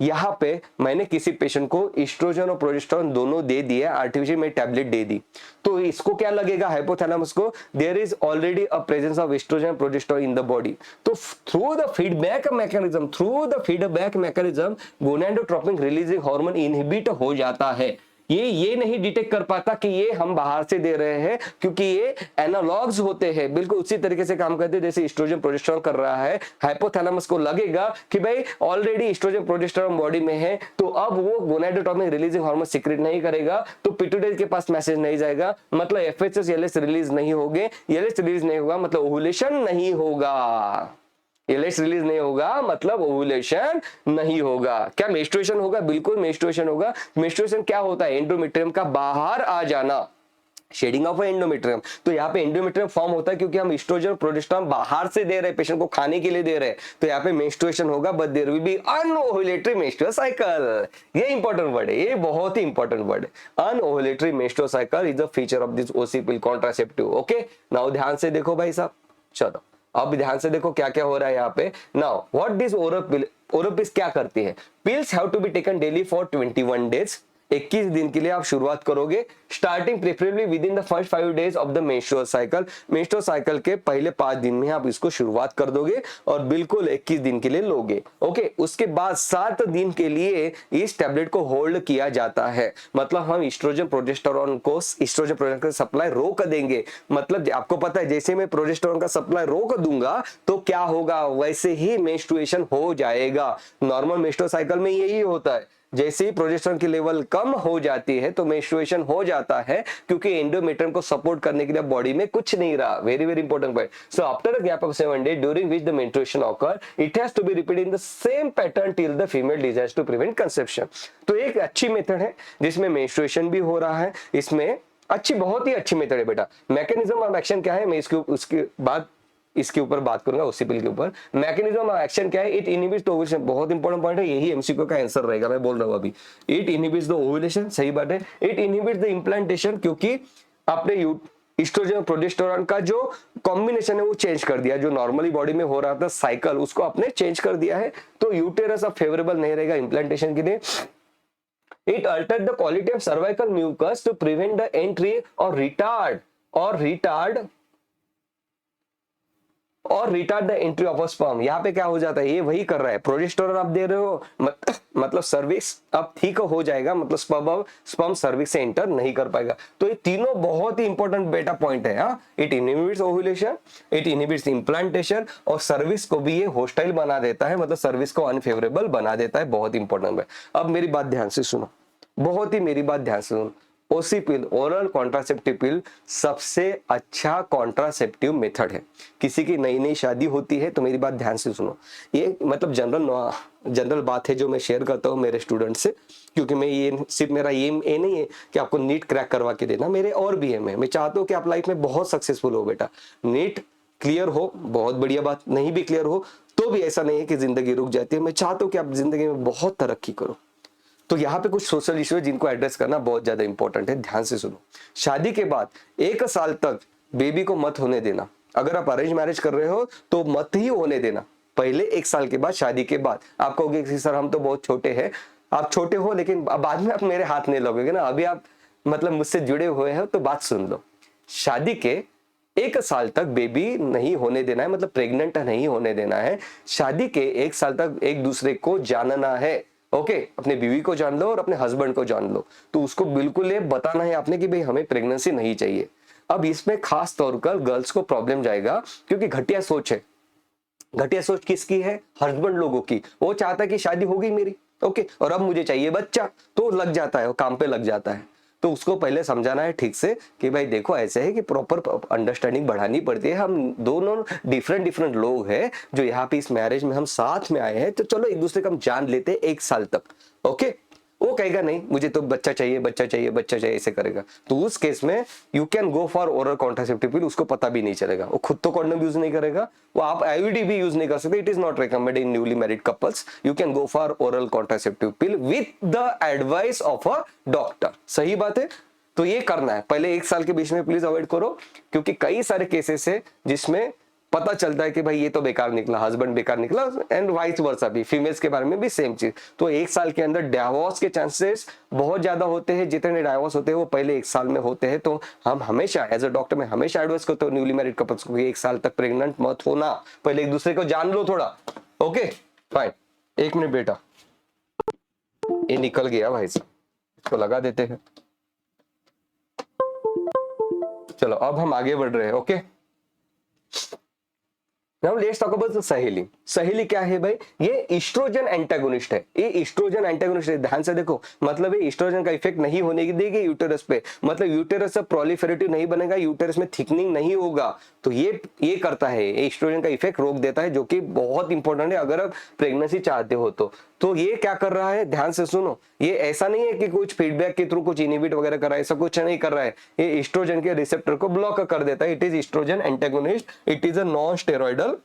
यहाँ पे मैंने किसी पेशेंट को एस्ट्रोजन और प्रोजेस्टेरोन दोनों दे दिए, आर्टिफिशियल में टैबलेट दे दी, तो इसको क्या लगेगा, हाइपोथैलेमस को, there is already a presence of oestrogen progesterone in the body. तो through the feedback mechanism gonadotropin releasing hormone inhibit हो जाता है। ये नहीं डिटेक्ट कर पाता कि ये हम बाहर से दे रहे हैं, क्योंकि ये एनालॉग्स होते हैं, बिल्कुल उसी तरीके से काम करते हैं जैसे एस्ट्रोजन प्रोजेस्टेरोन कर रहा है। हाइपोथैलेमस को लगेगा कि भाई ऑलरेडी एस्ट्रोजन प्रोजेस्टेरोन बॉडी में है, तो अब वो गोनाडोट्रोपिन रिलीजिंग हार्मोन सीक्रेट नहीं करेगा, तो पिट्यूटरी के पास मैसेज नहीं जाएगा, मतलब एफएचएस एलएच रिलीज नहीं होंगे, एलएच रिलीज नहीं होगा मतलब ओव्यूलेशन नहीं होगा, एलएच रिलीज नहीं होगा मतलब ओव्यूलेशन नहीं होगा। क्या मेंस्ट्रुएशन होगा, बिल्कुल मेंस्ट्रुएशन होगा। मेंस्ट्रुएशन क्या होता है, एंडोमेट्रियम का बाहर आ जाना, शेडिंग ऑफ एंडोमेट्रियम। तो यहाँ पे एंडोमेट्रियम फॉर्म होता है क्योंकि हम एस्ट्रोजन प्रोजेस्टेरोन बाहर से दे रहे हैं, पेशेंट को खाने के लिए दे रहे हैं, तो यहाँ पे मेंस्ट्रुएशन होगा, but there will be anovulatory menstrual cycle. ये इंपॉर्टेंट वर्ड है, ये बहुत ही इंपॉर्टेंट वर्ड है। Anovulatory menstrual cycle is a feature of this OC pill contraceptive, okay. Now ध्यान से देखो भाई साहब, चलो अब ध्यान से देखो क्या क्या हो रहा है यहाँ पे। Now what this oral pill, oral pills क्या करती है, pills have to be taken daily for 21 days, 21 दिन के लिए आप शुरुआत करोगे, starting preferably within the first 5 days of the menstrual cycle. Menstrual cycle के पहले 5 दिन में आप इसको शुरुआत कर दोगे और बिल्कुल 21 दिन के लिए लोगे, ओके। उसके बाद 7 दिन के लिए इस टैबलेट को होल्ड किया जाता है, मतलब हम एस्ट्रोजन प्रोजेस्टेरोन को सप्लाई रोक देंगे। मतलब आपको पता है जैसे मैं प्रोजेस्टेरोन का सप्लाई रोक दूंगा तो क्या होगा, वैसे ही मेंस्ट्रुएशन हो जाएगा। नॉर्मल मेंस्ट्रुअल साइकिल में यही होता है, जैसे ही प्रोजेस्टेरोन की लेवल कम हो जाती है तो मेंस्ट्रुएशन हो जाता है, क्योंकि एंडोमेट्रियम को सपोर्ट करने के लिए बॉडी में कुछ नहीं रहा। Very very important point. So after a gap of 7 days during which the menstruation occur, it has to be repeated in the same pattern till the female desires to prevent conception. तो एक अच्छी method है जिसमें menstruation भी हो रहा है, इसमें अच्छी, बहुत ही अच्छी मेथड है बेटा। मैकेनिज्म ऑफ एक्शन क्या है, मैं उसके बाद इसके ऊपर बात करूंगा, उसी पिल के ऊपर। मैकेनिज्म ऑफ एक्शन क्या है, इट इनहिबिट्स द ओव्यूलेशन, बहुत इंपॉर्टेंट पॉइंट है, यही एमसीक्यू का आंसर रहेगा, मैं बोल रहा हूं अभी। इट इनहिबिट्स द ओव्यूलेशन, सही बात है। इट इनहिबिट्स द इम्प्लांटेशन, क्योंकि आपने एस्ट्रोजन और प्रोजेस्टेरोन का जो कॉम्बिनेशन है वो चेंज कर दिया, जो नॉर्मली बॉडी में हो रहा था साइकिल, उसको आपने चेंज कर दिया है, तो यूटेरस अब फेवरेबल नहीं रहेगा इम्प्लांटेशन के लिए। It altered the quality of cervical mucus to prevent the entry or retard और retard the entry of a sperm. यहाँ पे क्या हो जाता है, ये वही कर रहा है, प्रोजेस्टेरोन आप दे रहे हो मतलब सर्विस अब ठीक हो जाएगा, मतलब स्पर्म सर्विस से एंटर नहीं कर पाएगा। तो ये तीनों बहुत ही इंपॉर्टेंट बेटा पॉइंट है। हाँ, it inhibits ovulation, it inhibits implantation, और सर्विस को भी ये होस्टाइल बना देता है, मतलब सर्विस को अनफेवरेबल बना देता है। बहुत इंपॉर्टेंट है। अब मेरी बात ध्यान से सुनो, बहुत ही मेरी बात ध्यान से सुनो। ओसी पिल, ओरल कॉन्ट्रासेप्टिव पिल सबसे अच्छा कॉन्ट्रासेप्टिव मेथड है। किसी की नई नई शादी होती है तो मेरी बात ध्यान से सुनो, ये मतलब जनरल बात है जो मैं शेयर करता हूँ मेरे स्टूडेंट से, क्योंकि मैं ये सिर्फ मेरा ये नहीं है कि आपको नीट क्रैक करवा के देना, मेरे और भी है। मैं चाहता हूँ कि आप लाइफ में बहुत सक्सेसफुल हो बेटा। नीट क्लियर हो बहुत बढ़िया बात, नहीं भी क्लियर हो तो भी ऐसा नहीं है कि जिंदगी रुक जाती है। मैं चाहता हूँ कि आप जिंदगी में बहुत तरक्की करो। तो यहाँ पे कुछ सोशल इश्यू है जिनको एड्रेस करना बहुत ज्यादा इंपॉर्टेंट है, ध्यान से सुनो। शादी के बाद 1 साल तक बेबी को मत होने देना। अगर आप अरेंज मैरिज कर रहे हो तो मत ही होने देना। पहले 1 साल के बाद, शादी के बाद आप कहोगे कि सर हम तो बहुत छोटे हैं। आप छोटे हो लेकिन बाद में आप मेरे हाथ नहीं लगोगे ना, अभी आप मतलब मुझसे जुड़े हुए हो तो बात सुन लो। शादी के 1 साल तक बेबी नहीं होने देना है, मतलब प्रेग्नेंट नहीं होने देना है। शादी के 1 साल तक एक दूसरे को जानना है। ओके, अपने बीवी को जान लो और अपने हस्बैंड को जान लो। तो उसको बिल्कुल ये बताना है आपने कि भाई हमें प्रेगनेंसी नहीं चाहिए। अब इसमें खास तौर पर गर्ल्स को प्रॉब्लम जाएगा, क्योंकि घटिया सोच है। घटिया सोच किसकी है? हस्बैंड लोगों की। वो चाहता है कि शादी हो गई मेरी, ओके, और अब मुझे चाहिए बच्चा, तो लग जाता है, वो काम पे लग जाता है। तो उसको पहले समझाना है ठीक से कि भाई देखो ऐसे है कि प्रॉपर अंडरस्टैंडिंग बढ़ानी पड़ती है। हम दोनों डिफरेंट लोग हैं जो यहाँ पे इस मैरिज में हम साथ में आए हैं, तो चलो एक दूसरे को हम जान लेते हैं 1 साल तक। ओके, वो कहेगा नहीं मुझे तो बच्चा चाहिए बच्चा चाहिए बच्चा चाहिए, ऐसे करेगा। तो उस केस में you can go for oral contraceptive पिल। उसको पता भी नहीं चलेगा, वो खुद तो कॉन्डोम यूज नहीं करेगा, वो आप आईयूडी भी यूज नहीं कर सकते। It is not recommended in newly married couples. You can go for oral contraceptive pill with the advice of a doctor. सही बात है। तो ये करना है पहले 1 साल के बीच में प्लीज अवॉइड करो, क्योंकि कई सारे केसेस है जिसमें पता चलता है कि भाई ये तो बेकार निकला, हस्बैंड बेकार निकला, एंड वाइस वर्सा भी, फीमेल्स के बारे में भी सेम चीज। तो 1 साल के अंदर डाइवोर्स के चांसेस बहुत ज्यादा होते हैं। जितने डाइवोर्स होते हैं वो पहले 1 साल में होते हैं। तो हम हमेशा एज अ डॉक्टर में हमेशा एडवाइस करते हो न्यूली मैरिड कपल्स को 1 साल तक प्रेग्नेंट मत होना, पहले एक दूसरे को जान लो थोड़ा। ओके फाइन, 1 मिनट बेटा, ये निकल गया भाई साहब, इसको लगा देते हैं। चलो अब हम आगे बढ़ रहे हैं। Okay, Now let's talk about the सहेली। सहेली क्या है भाई? ये इस्ट्रोजन एंटागोनिस्ट है। ये इस्ट्रोजन एंटागोनिस्ट है, ध्यान से देखो। मतलब ये इस्ट्रोजन का इफेक्ट नहीं होने की देगी यूटेरस पे, मतलब यूटेरस से प्रोलिफेरेटिव नहीं बनेगा, यूटेरस में थिकनिंग नहीं होगा। तो ये करता है, ये इस्ट्रोजन का इफेक्ट रोक देता है, जो कि बहुत इंपॉर्टेंट है अगर आप प्रेगनेंसी चाहते हो तो ये क्या कर रहा है, ध्यान से सुनो। ये ऐसा नहीं है कि कुछ फीडबैक के थ्रू कुछ इनहिबिट वगैरह कर रहा है, ऐसा कुछ नहीं कर रहा है। ये इस्ट्रोजन के रिसेप्टर को ब्लॉक कर देता है। It is estrogen antagonist, it is a non steroidal,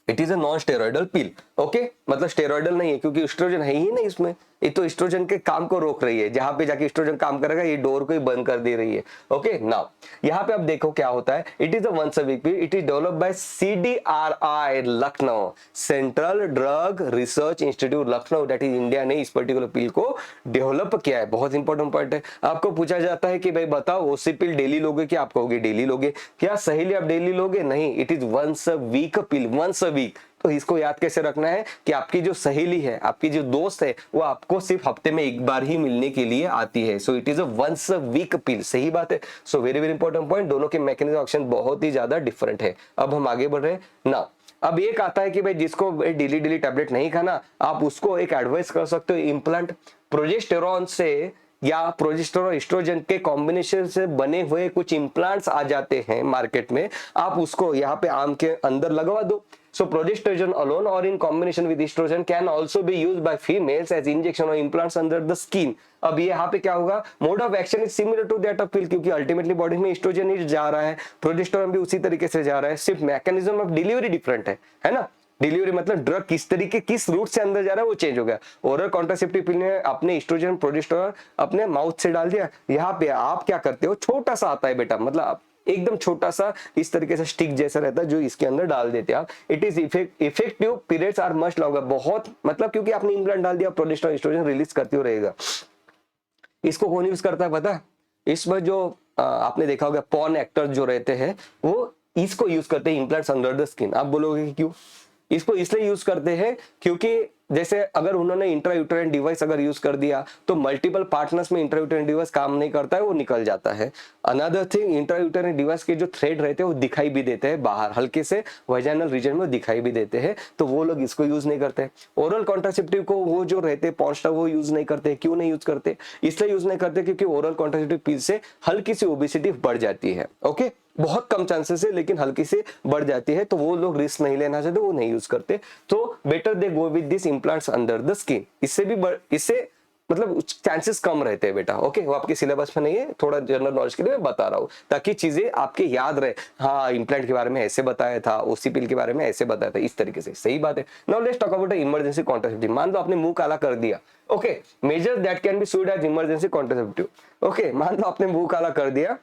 it is a non steroidal pill. Okay, मतलब स्टेरॉइडल नहीं है क्योंकि एस्ट्रोजन है ही नहीं इसमें। ये तो एस्ट्रोजन के काम को रोक रही है, जहां पे जाके एस्ट्रोजन काम करेगा ये डोर को ही बंद कर दे रही है। ओके, नाउ यहाँ पे आप देखो क्या होता है। It is a once a week pill, it is developed by CDRI Lucknow, central drug research institute Lucknow, that is India ने इस पर्टिकुलर पिल को डेवलप किया है। बहुत इंपॉर्टेंट पॉइंट है। आपको पूछा जाता है कि भाई बताओ ओसी पिल डेली लोगे क्या? आप कहोगे डेली लोगे। क्या सहेली आप डेली लोगे? नहीं, it is once a week pill, once a week. तो इसको याद कैसे रखना है कि आपकी जो सहेली है, आपकी जो दोस्त है, वो आपको सिर्फ हफ्ते में 1 बार ही मिलने के लिए आती है। So it is a once a week pill. सही बात है। So very very important point, दोनों के मैकेनिज्म एक्शन बहुत ही ज्यादा डिफरेंट है। अब हम आगे बढ़ रहे हैं ना। अब एक आता है कि भाई जिसको डेली डेली टैबलेट नहीं खाना, आप उसको एक एडवाइस कर सकते हो, इम्प्लांट प्रोजेस्टेरॉन से या प्रोजेस्टेरॉन एस्ट्रोजन के कॉम्बिनेशन से बने हुए कुछ इम्प्लांट्स आ जाते हैं मार्केट में, आप उसको यहाँ पे आम के अंदर लगवा दो। So progesterone alone or in combination with estrogen can also be used by females as injection or implants under the skin. अब ये यहाँ पे क्या होगा, mode of action is similar to that of pill, क्योंकि अल्टीमेटली बॉडी में oestrogen ही जा रहा है, प्रोजेस्टेरोन भी उसी तरीके से जा रहा है, सिर्फ मैकेनिज्म ऑफ डिलीवरी डिफरेंट है ना। डिलीवरी मतलब ड्रग किस तरीके किस रूट से अंदर जा रहा है वो चेंज हो गया। ओरल कॉन्ट्रासेप्टिव पिल ने अपने एस्ट्रोजन प्रोजेस्टेरोन अपने माउथ से डाल दिया। यहाँ पे आप क्या करते हो, छोटा सा आता है बेटा, मतलब एकदम छोटा सा इस तरीके से स्टिक जैसा रहता है जो इसके अंदर डाल देते हैं आप। It is effective, periods are much longer, बहुत मतलब क्योंकि आपने इम्प्लांट डाल दिया, प्रोजेस्टेरोन एस्ट्रोजन रिलीज करते हो रहेगा। इसको कौन यूज करता है पता है? इसमें जो आपने देखा होगा पॉर्न एक्टर्स जो रहते हैं वो इसको यूज करते हैं इम्प्लांट्स अंडर द स्किन। आप बोलोगे कि क्यों? इसको इसलिए यूज करते हैं क्योंकि जैसे अगर उन्होंने इंट्रायूटेराइन डिवाइस अगर यूज कर दिया तो मल्टीपल पार्टनर्स में इंट्रायूटेराइन डिवाइस काम नहीं करता है, वो निकल जाता है। अनदर थिंग, इंट्रायूटेराइन डिवाइस के जो थ्रेड रहते हैं वो दिखाई भी देते हैं बाहर, हल्के से वाजाइनल रीजन में दिखाई भी देते हैं, तो वो लोग इसको यूज नहीं करते। ओरल कॉन्ट्रासेप्टिव को वो जो रहते हैं पॉन्स्टा वो यूज नहीं करते। क्यों नहीं यूज करते? इसलिए यूज नहीं करते क्योंकि ओरल कॉन्ट्रासेप्टिव पिल से हल्की सी ओबेसिटी बढ़ जाती है। ओके, बहुत कम चांसेस है लेकिन हल्की से बढ़ जाती है, तो वो लोग रिस्क नहीं लेना चाहते, वो नहीं यूज करते। तो better they go with this implants under the skin. इससे मतलब चांसेस कम रहते हैं बेटा। ओके, वो आपके सिलेबस में नहीं है, थोड़ा जनरल नॉलेज के लिए मैं बता रहा हूँ ताकि चीजें आपके याद रहे। हाँ, इम्प्लांट के बारे में ऐसे बताया था, ओसी पिल के बारे में ऐसे बताया था, इस तरीके से। सही बात है। Now let's talk about emergency contraceptive. मान लो आपने मुंह काला कर दिया। Okay, measure that can be used as emergency contraceptive. Okay, मान लो आपने मुंह काला कर दिया,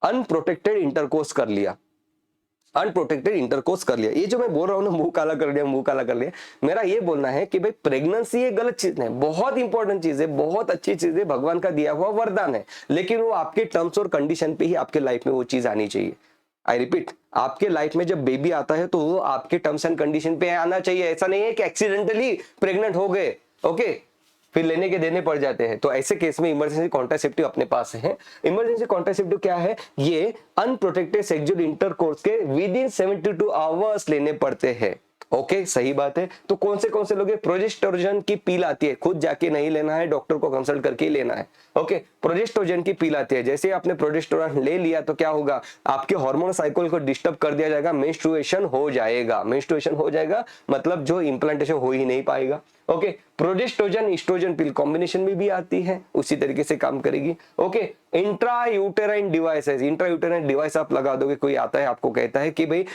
अनप्रोटेक्टेड इंटरकोर्स कर लिया, अनप्रोटेक्टेड इंटरकोर्स कर लिया। ये जो मैं बोल रहा हूँ ना, मुंह काला कर लिया, मुंह काला कर लिया, मेरा ये बोलना है कि भाई प्रेगनेंसी ये गलत चीज नहीं, बहुत इंपॉर्टेंट चीज है, बहुत अच्छी चीज है, भगवान का दिया हुआ वरदान है, लेकिन वो आपके टर्म्स और कंडीशन पे ही आपके लाइफ में वो चीज आनी चाहिए। आई रिपीट, आपके लाइफ में जब बेबी आता है तो वो आपके टर्म्स एंड कंडीशन पे आना चाहिए। ऐसा नहीं है कि एक्सीडेंटली प्रेग्नेंट हो गए, ओके, फिर लेने के देने पड़ जाते हैं। तो ऐसे केस में इमरजेंसी कॉन्ट्रासेप्टिव अपने पास है। इमरजेंसी कॉन्ट्रासेप्टिव क्या है? ये अनप्रोटेक्टेड सेक्सुअल इंटरकोर्स के विद इन 72 आवर्स लेने पड़ते हैं। ओके, सही बात है। तो कौन से लोग? प्रोजेस्टेरोन की पील आती है, खुद जाके नहीं लेना है, डॉक्टर को कंसल्ट करके ही लेना है। ओके, प्रोजेस्टेरोन की पील आती है। जैसे आपने प्रोजेस्टेरोन ले लिया तो क्या होगा? आपके हार्मोन साइकिल को डिस्टर्ब कर दिया जाएगा, मेंस्ट्रुएशन हो जाएगा। मेंस्ट्रुएशन हो जाएगा मतलब जो इंप्लांटेशन हो ही नहीं पाएगा। ओके, प्रोजेस्टेरोन ईस्ट्रोजन पिल कॉम्बिनेशन में भी आती है, उसी तरीके से काम करेगी। Okay, intrauterine devices, intrauterine device आप लगा दोगे, कोई आता है आपको कहता है कि भाई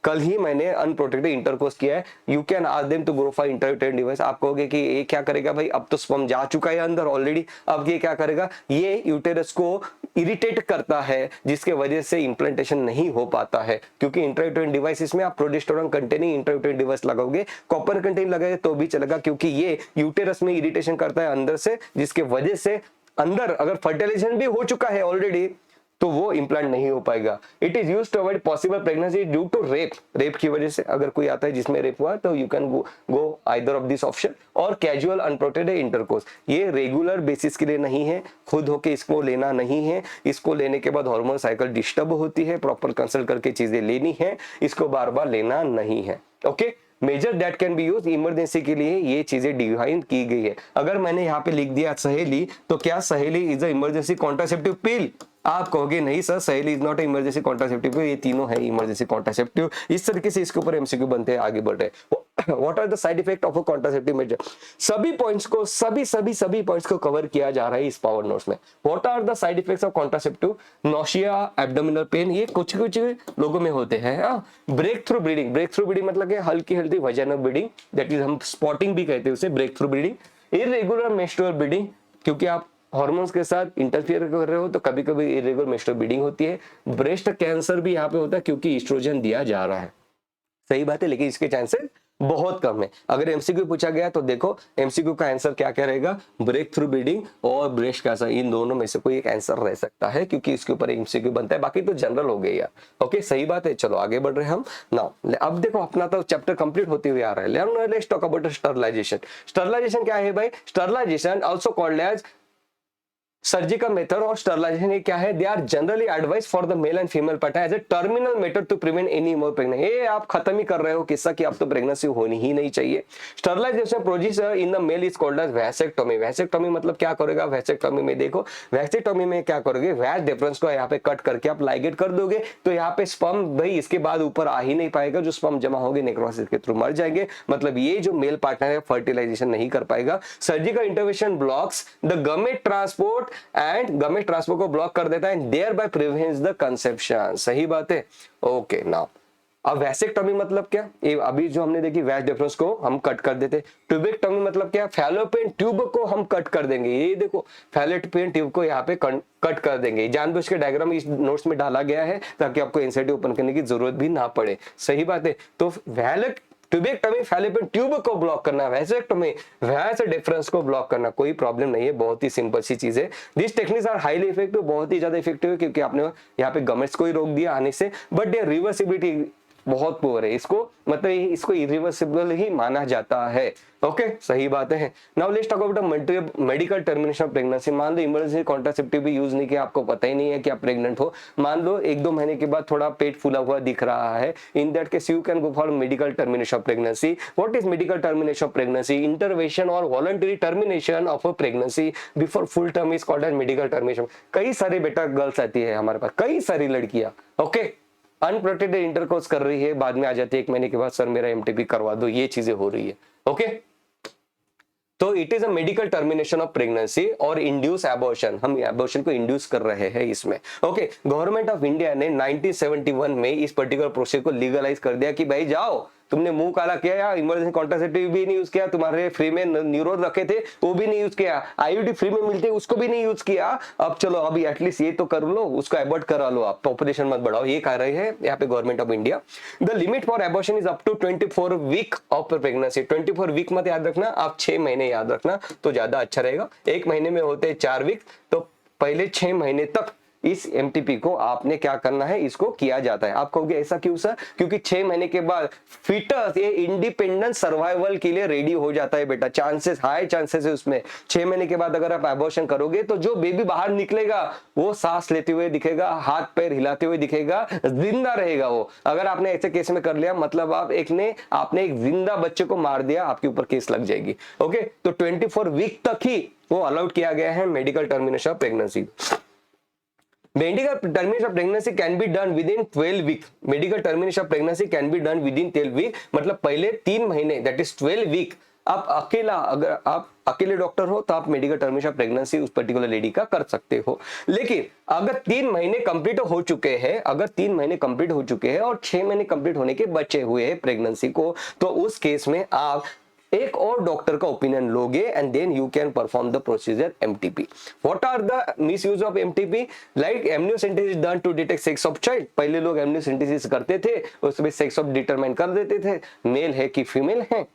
कल ही मैंने अनप्रोटेक्टेड इंटरकोर्स किया है, you can ask them to go for intrauterine device. आप कहोगे कि ये क्या करेगा भाई? अब तो स्पर्म जा चुका है अंदर ऑलरेडी, अब ये क्या करेगा? ये यूटेरस को इरिटेट करता है, जिसके वजह से इंप्लांटेशन नहीं हो पाता है। क्योंकि इंट्रायूटेराइन डिवाइस में आप प्रोजेस्टेरोन कंटेनिंग इंट्रायूटेराइन डिवाइस लगाओगे, कॉपर कंटेनिंग लगाए तो भी चलेगा, क्योंकि ये यूटेरस में इरिटेशन करता है अंदर से, जिसके वजह से अंदर अगर फर्टिलाइजेशन भी हो चुका है ऑलरेडी तो वो इंप्लांट नहीं हो पाएगा। It is used to avoid possible pregnancy due to rape की वजह से। अगर कोई आता है जिसमें रेप हुआ तो you can go either of this option, और कैजुअल अनप्रोटेक्टेड इंटरकोर्स। ये रेगुलर बेसिस के लिए नहीं है, खुद होके इसको लेना नहीं है। इसको लेने के बाद हार्मोन साइकिल डिस्टर्ब होती है, प्रॉपर कंसल्ट करके चीजें लेनी है, इसको बार बार लेना नहीं है। Okay, measure that can be use, emergency के लिए ये चीजें डिफाइन की गई है। अगर मैंने यहाँ पे लिख दिया सहेली, तो क्या सहेली इज अ इमरजेंसी कॉन्ट्रासेप्टिव पिल? आप कहोगे नहीं सर, सहेली इज नॉट इमरजेंसी कॉन्ट्रासेप्टिव। ये तीनों है इमरजेंसी कॉन्ट्रासेप्टिव। इस तरीके से इसके ऊपर एमसीक्यू बनते हैं, आगे बढ़ रहे हैं। What are the side effect of a contraceptive measure? सभी पॉइंट्स को सभी पॉइंट्स को कवर किया जा रहा है इस पावर नोट्स में। What are the side effects of contraceptive? Nausea, abdominal pain, ये कुछ लोगों में होते हैं। Breakthrough bleeding, breakthrough bleeding मतलब हल्की हल्की वजाइनल ब्लीडिंग, दैट इज हम स्पॉटिंग भी कहते हैं उसे, breakthrough bleeding. Irregular menstrual bleeding, क्योंकि आप हार्मोन्स के साथ इंटरफियर कर रहे हो तो कभी कभी इरेगुलर मेंस्ट्रुअल ब्लीडिंग होती है। ब्रेस्ट कैंसर भी यहाँ पे होता है क्योंकि ईस्ट्रोजन दिया जा रहा है। सही बात है, लेकिन इसके चांसेस बहुत कम है। अगर एमसीक्यू पूछा गया तो देखो एमसीक्यू का आंसर क्या क्या रहेगा? ब्रेक थ्रू ब्लीडिंग और ब्रेस्ट कैंसर, इन दोनों में से कोई एक आंसर रह सकता है, क्योंकि इसके ऊपर एमसीक्यू बनता है। बाकी तो जनरल हो गए यार। ओके, सही बात है। चलो आगे बढ़ रहे हैं हम नाउ। अब देखो अपना तो चैप्टर कंप्लीट होते हुए आ रहा है। Let's talk about sterilization. Sterilization क्या है भाई? Sterilization also called as surgical method और स्टरलाइजेशन ये क्या है? They are generally advice for the male and female partner as a terminal method to prevent any more pregnancy. ये आप खत्म ही कर रहे हो किस्सा कि अब तो प्रेगनेंसी होनी ही नहीं चाहिए। Sterilization procedure in the male is called as vasectomy. Vasectomy मतलब क्या करेगा? वैसेक्टोमी में देखो, वैसेक्टोमी में क्या करोगे? वैज डिफरेंस को यहाँ पे कट करके आप लाइगेट कर दोगे, तो यहाँ पे स्पर्म भाई इसके बाद ऊपर आ ही नहीं पाएगा। जो स्पर्म जमा होंगे नेक्रोसिस के थ्रू मर जाएंगे, मतलब ये जो मेल पार्टनर है फर्टिलाइजेशन नहीं कर पाएगा। Surgical intervention blocks the gamete transport and gamete transport को ब्लॉक कर देता है, thereby prevents the conception. सही बात है। ओके, नाउ अब वैसेक्टोमी मतलब क्या? ये अभी जो हमने देखी वैज डिफरेंस को हम कट कर देते। ट्यूबेक्टोमी मतलब क्या? फैलोपियन ट्यूब को हम कट कर देंगे। ये देखो फैलोपियन ट्यूब को यहाँ पे कट कर देंगे। जानबूझ के डायग्राम इस नोट्स में डाला गया है ताकि आपको एनसीईआरटी ओपन करने की जरूरत भी ना पड़े। सही बात है। तो ट्यूबेक्टमी फैलोपियन ट्यूब को ब्लॉक करना, वैसेक्टमी वैसे डिफरेंस को ब्लॉक करना, कोई प्रॉब्लम नहीं है, बहुत ही सिंपल सी चीज है। This techniques are highly effective, बहुत ही ज्यादा इफेक्टिव है, क्योंकि आपने यहाँ पे गमेट्स को ही रोक दिया आने से, बट दे रिवर्सिबिलिटी बहुत पुअर है, इसको मतलब इसको इरिवर्सिबल ही माना जाता है। ओके सही बात है। Now let's talk about medical termination of pregnancy. मान लो इमरजेंसी कॉन्ट्रासेप्टिव भी यूज नहीं किया, आपको पता ही नहीं है कि आप प्रेग्नेंट हो, मान लो 1-2 महीने के बाद थोड़ा पेट फूला हुआ दिख रहा है, in that case you can go for medical termination of pregnancy. What is medical termination of pregnancy? Intervention और voluntary termination of a pregnancy before full term is called as medical termination. कई सारे बेटा girls आती है हमारे पास, कई सारी लड़कियां ओके अनप्रोटेक्टेड इंटरकोर्स कर रही है, बाद में आ जाती है 1 महीने के बाद, सर मेरा एमटीपी करवा दो, ये चीजें हो रही है। ओके तो it is a medical termination of pregnancy और इंड्यूस एबॉर्शन, हम एबॉर्शन को इंड्यूस कर रहे हैं इसमें। ओके गवर्नमेंट ऑफ इंडिया ने 1971 में इस पर्टिकुलर प्रोसेस को लीगलाइज कर दिया कि भाई जाओ, तुमने मुंह काला किया या इमरजेंसी कॉन्ट्रासेप्टिव भी नहीं यूज किया, तुम्हारे फ्री में न्यूरोन रखे थे वो भी नहीं यूज किया, आईयूडी फ्री में मिलते उसको भी नहीं यूज किया, अब चलो अभी एटलीस्ट ये तो कर लो, उसको एबॉर्ट करा लो, आप पॉपुलेशन मत बढ़ाओ, ये कह रहे हैं यहाँ पे government of India. The limit for abortion is up to 24 week of pregnancy. 24 week मत याद रखना, आप 6 महीने याद रखना तो ज्यादा अच्छा रहेगा। 1 महीने में होते हैं 4 वीक, तो पहले 6 महीने तक इस एमटीपी को आपने क्या करना है, इसको किया जाता है। आप कहोगे ऐसा क्यों सर? क्योंकि 6 महीने के बाद फीटस ये इंडिपेंडेंट सर्वाइवल के लिए रेडी हो जाता है बेटा, चांसेस हाई चांसेस है उसमें। 6 महीने के बाद अगर आप एबॉर्शन करोगे तो जो बेबी बाहर निकलेगा वो सांस लेते हुए दिखेगा, हाथ पैर हिलाते हुए दिखेगा, जिंदा रहेगा वो। अगर आपने ऐसे केस में कर लिया मतलब आपने एक जिंदा बच्चे को मार दिया, आपके ऊपर केस लग जाएगी। ओके तो 24 वीक तक ही वो अलाउड किया गया है medical termination of pregnancy. Medical termination of pregnancy can be done within 12 week. Medical termination of pregnancy can be done within 12 week. मतलब पहले 3 महीने that is 12 week आप अकेला, अगर आप अकेले डॉक्टर हो तो आप मेडिकल टर्मिनेशन ऑफ प्रेगनेंसी उस पर्टिकुलर लेडी का कर सकते हो। लेकिन अगर 3 महीने कंप्लीट हो चुके हैं, अगर 3 महीने कंप्लीट हो चुके हैं और 6 महीने कंप्लीट होने के बचे हुए हैं प्रेगनेंसी को, तो उस केस में आप एक और डॉक्टर का ओपिनियन लोगे and then you can perform the procedure MTP. What are the misuse of MTP? Like amniocentesis done to detect sex of child. पहले लोग एमनियोसेंटेसिस करते थे, उसमें सेक्स ऑफ डिटरमाइन कर देते थे, मेल है कि फीमेल है,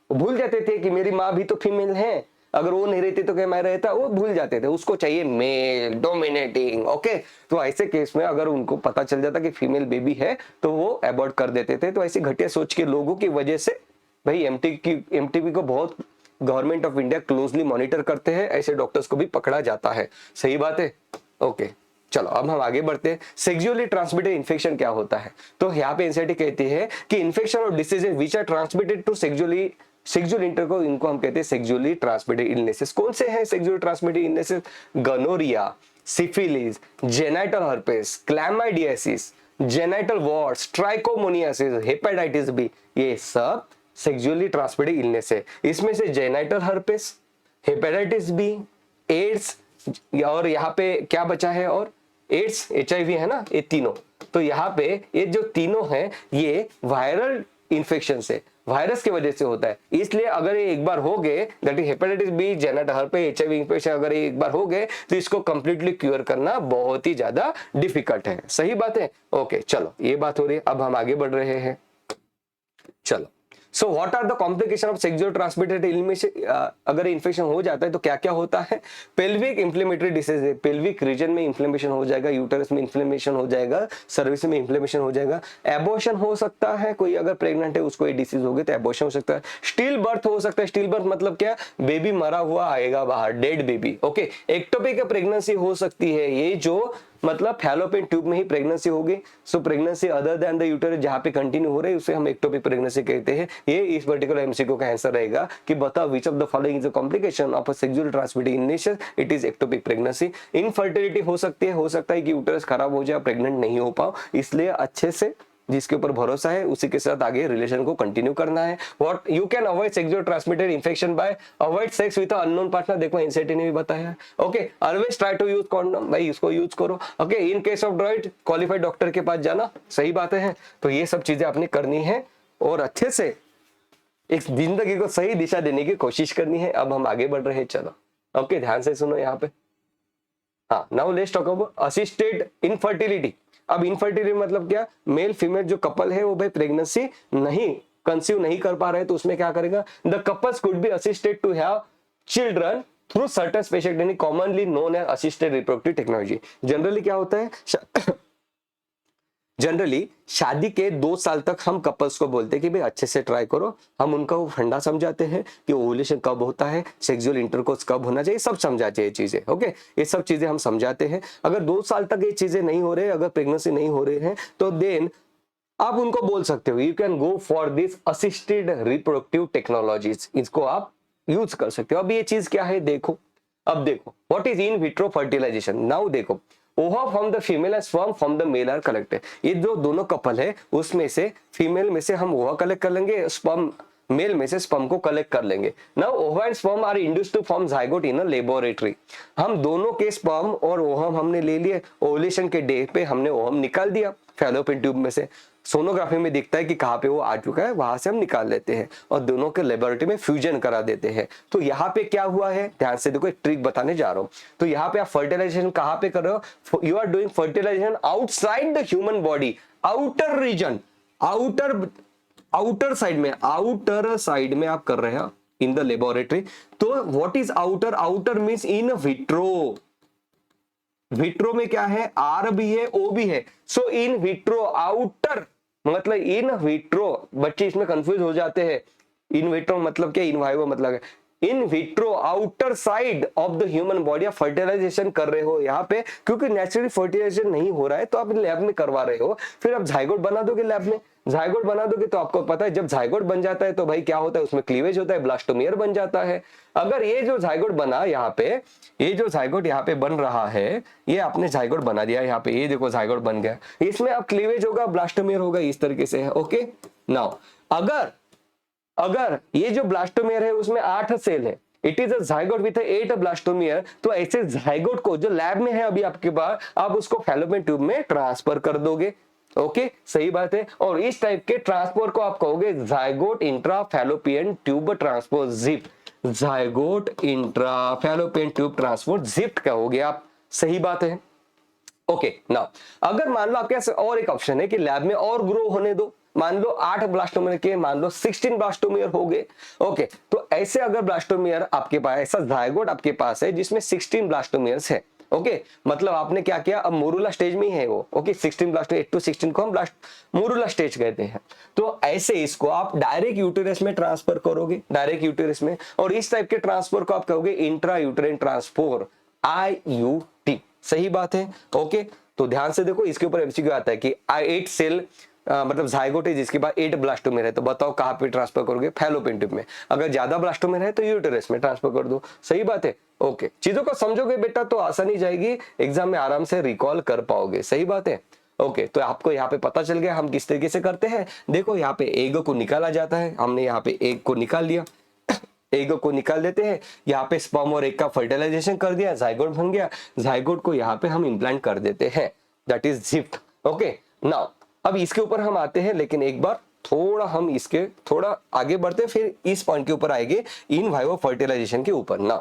भूल जाते थे कि मेरी माँ भी तो फीमेल है, अगर वो नहीं रहती तो क्या मैं रहता, वो भूल जाते थे, उसको चाहिए मेल डोमिनेटिंग। ओके तो ऐसे केस में अगर उनको पता चल जाता कि फीमेल बेबी है तो वो अबॉर्ट कर देते थे। तो ऐसी घटिया सोच के लोगों की वजह से भाई एमटीपी को बहुत government of India closely monitor करते हैं, ऐसे डॉक्टर्स को भी पकड़ा जाता है। सही बात है। ओके चलो अब हम आगे बढ़ते हैं। सेक्सुअली ट्रांसमिटेड इन्फेक्शन क्या होता है? तो यहाँ पे एनसीईआरटी कहती है कि इन्फेक्शन और diseases which are transmitted to sexual intercourse, इनको हम कहते हैं सेक्सुअली ट्रांसमिटेड इलनेसेस। कौन से हैं sexually transmitted illnesses? Gonorrhoea, syphilis, genital herpes, chlamydiasis, genital warts, trichomoniasis, hepatitis B, ये सब सेक्सुअली ट्रांसमिटेड इलनेस है। इसमें से genital herpes, hepatitis B, AIDS, और यहाँ पे क्या बचा है, और एड्स एचआईवी है ना, ये तीनों। तो यहाँ पे ये जो तीनों हैं ये वायरल इन्फेक्शन से, वायरस की वजह से होता है। इसलिए अगर ये एक बार हो गए, that is hepatitis B, genital herpes, HIV infection, अगर ये एक बार हो गए तो इसको कंप्लीटली क्योर करना बहुत ही ज्यादा डिफिकल्ट है। सही बात है। ओके चलो ये बात हो रही है, अब हम आगे बढ़ रहे हैं। चलो so what are the complication of sexual transmitted illness? अगर इन्फेक्शन हो जाता है तो क्या क्या होता है? पेल्विक इंफ्लेमेटरी डिसीज है, पेल्विक रीजन में इंफ्लेमेशन हो जाएगा, यूटरस में इंफ्लेमेशन हो जाएगा, सर्विस में इंफ्लेमेशन हो जाएगा, एबॉर्शन हो सकता है, कोई अगर प्रेग्नेंट है उसको ये डिसीज हो गई तो एबॉर्शन हो सकता है, स्टिल बर्थ हो सकता है। स्टिल बर्थ मतलब क्या? बेबी मरा हुआ आएगा बाहर, dead baby. Okay ectopic pregnancy हो सकती है, ये जो मतलब फैलोपियन ट्यूब में ही प्रेगनेंसी होगी। सो pregnancy other than the uterus जहां पे कंटिन्यू हो रही है उसे हम एक्टोपिक प्रेगनेंसी कहते हैं। ये इस पर्टिकुलर एमसीक्यू का आंसर रहेगा कि बताओ which of the following is a complication of a sexual transmitted illness? It is ectopic pregnancy. Infertility हो सकती है, हो सकता है कि यूटरस खराब हो जाए, प्रेग्नेंट नहीं हो पाओ, इसलिए अच्छे से जिसके ऊपर भरोसा है उसी के साथ आगे रिलेशन को कंटिन्यू करना है। What you can avoid sexual transmitted infection by avoid sex with unknown partner. देखो एनसीईआरटी ने भी बताया है। Okay always try to use condom, भाई इसको यूज करो। Okay in case of dried qualified doctor के पास जाना। सही बातें हैं। तो ये सब चीजें आपने करनी है और अच्छे से एक जिंदगी को सही दिशा देने की कोशिश करनी है। अब हम आगे बढ़ रहे हैं, चलो ओके ध्यान से सुनो यहाँ पे। हाँ now let's talk about assisted infertility. अब इनफर्टिलिटी मतलब क्या? मेल फीमेल जो कपल है वो भाई प्रेगनेंसी नहीं कंसीव नहीं कर पा रहे तो उसमें क्या करेगा, the couples could be assisted to have children through certain special technique commonly known as assisted reproductive technology. Generally क्या होता है, जनरली शादी के 2 साल तक हम कपल्स को बोलते हैं कि भाई अच्छे से ट्राई करो, हम उनका वो फंडा समझाते हैं कि ओव्यूलेशन कब होता है, सेक्सुअल इंटरकोर्स कब होना चाहिए, सब समझाते हैं चीजें। ओके, ये सब चीजें हम समझाते हैं। अगर 2 साल तक ये चीजें नहीं हो रहे, अगर प्रेगनेंसी नहीं हो रहे हैं, तो देन आप उनको बोल सकते हो you can go for this assisted reproductive technologies, इसको आप यूज कर सकते हो। अब ये चीज क्या है देखो, अब देखो what is in vitro fertilization. Now देखो, ova from the female and sperm from the male are collected. ये जो दोनों कपल है उसमें से फीमेल में से हम ओवा कलेक्ट कर लेंगे, स्पर्म मेल में से स्पर्म को कलेक्ट कर लेंगे। Now ova and sperm are induced to form zygote in a laboratory. हम दोनों के स्पर्म और ओवम हमने ले लिए, ओवुलेशन के डे पे हमने ओवम निकाल दिया फैलोपियन ट्यूब में से। सोनोग्राफी में दिखता है कि कहाँ पे वो आ चुका है, वहां से हम निकाल लेते हैं और दोनों के लेबोरेटरी में फ्यूजन करा देते हैं। तो यहाँ पे क्या हुआ है, ध्यान से देखो, एक ट्रिक बताने जा रहा हूँ। तो यहाँ पे आप फर्टिलाइजेशन कहाँ पे कर रहे हो, you are doing fertilization outside the human body, outer region, outer side में आप कर रहे हो इन द लेबोरेटरी। तो what is outer, outer means in vitro. Vitro में क्या है, आर भी है, ओ भी है। सो इन विट्रो, आउटर मतलब इन विट्रो, बच्चे इसमें कंफ्यूज हो जाते हैं। इन विट्रो मतलब क्या, इन वाइवो मतलब है in vitro, outer side of the human body. आप फर्टिलाइजेशन कर रहे हो यहाँ पे, क्योंकि नेचुरली फर्टिलाइजेशन नहीं हो रहा है तो आप लैब में करवा रहे हो, फिर आप जाइगोट बना दोगे लैब में। जाइगोट बना दोगे तो आपको पता है जब जाइगोट बन जाता है तो भाई क्या होता है, उसमें क्लीवेज होता है, ब्लास्टोमियर बन जाता है। अगर ये जो जाइगोट बना यहाँ पे, ये जो जाइगोट यहाँ पे बन रहा है, ये आपने जाइगोट बना दिया यहाँ पे, ये देखो जाइगोट बन गया, इसमें अब क्लीवेज होगा, ब्लास्टोमियर होगा, इस तरीके से है। ओके, नाउ अगर ये जो ब्लास्टोमियर है उसमें 8 सेल है, it is a zygote with 8 blastomere, तो ऐसे जाइगोट को जो लैब में है अभी आपके पास, आप उसको फैलोपियन ट्यूब में ट्रांसफर कर दोगे। ओके, सही बात है। और इस टाइप के ट्रांसपोर्ट को आप कहोगे zygote intra fallopian tube transport, zip, zygote intra fallopian tube transport, zip कहोगे आप, सही बात है। ओके, नाउ अगर मान लो आपके पास और एक ऑप्शन है कि लैब में और ग्रो होने दो, मान लो 8 ब्लास्टोमियर के, मान लो 16 ब्लास्टोमियर हो गए। ओके, तो ऐसे अगर ब्लास्टोमियर आपके पास, ऐसा जाइगोट आपके पास है जिसमें 16 ब्लास्टोमियर्स है। ओके, मतलब आपने क्या किया, अब मोरूला स्टेज में ही है वो। ओके, 16 ब्लास्टो, 8 to 16 को हम मोरूला स्टेज कहते हैं। तो ऐसे इसको आप डायरेक्ट यूटेरस में ट्रांसफर करोगे, डायरेक्ट यूटेरस में, और इस टाइप के ट्रांसफर को आप कहोगे इंट्रा यूटेरिन ट्रांसफर, IUT, सही बात है। ओके, तो ध्यान से देखो, इसके ऊपर एमसीक्यू आता है कि 8 सेल मतलब जाइगोट है जिसके पास 8 ब्लास्टोमियर है, तो बताओ कहाँ पे ट्रांसफर करोगे, फैलोपियन ट्यूब में। अगर ज्यादा ब्लास्टोमियर है तो यूटेरस में ट्रांसफर कर दो, सही बात है। ओके, चीजों को समझोगे बेटा तो आसानी जाएगी, एग्जाम में आराम से रिकॉल कर पाओगे, सही बात है। ओके, तो आपको यहाँ पे पता चल गया हम किस तरीके से करते हैं। देखो यहाँ पे एग को निकाला जाता है, हमने यहाँ पे एग को निकाल लिया, एग को निकाल देते हैं, यहाँ पे स्पर्म और एग का फर्टिलाइजेशन कर दिया, जाइगोट बन गया, जाइगोट को यहाँ पे हम इम्प्लांट कर देते हैं, दैट इज जिप्ट। ओके, नाउ अब इसके ऊपर हम आते हैं, लेकिन एक बार थोड़ा हम इसके थोड़ा आगे बढ़ते हैं, फिर इस पॉइंट के ऊपर आएंगे इन वाइवो फर्टिलाइजेशन के ऊपर। ना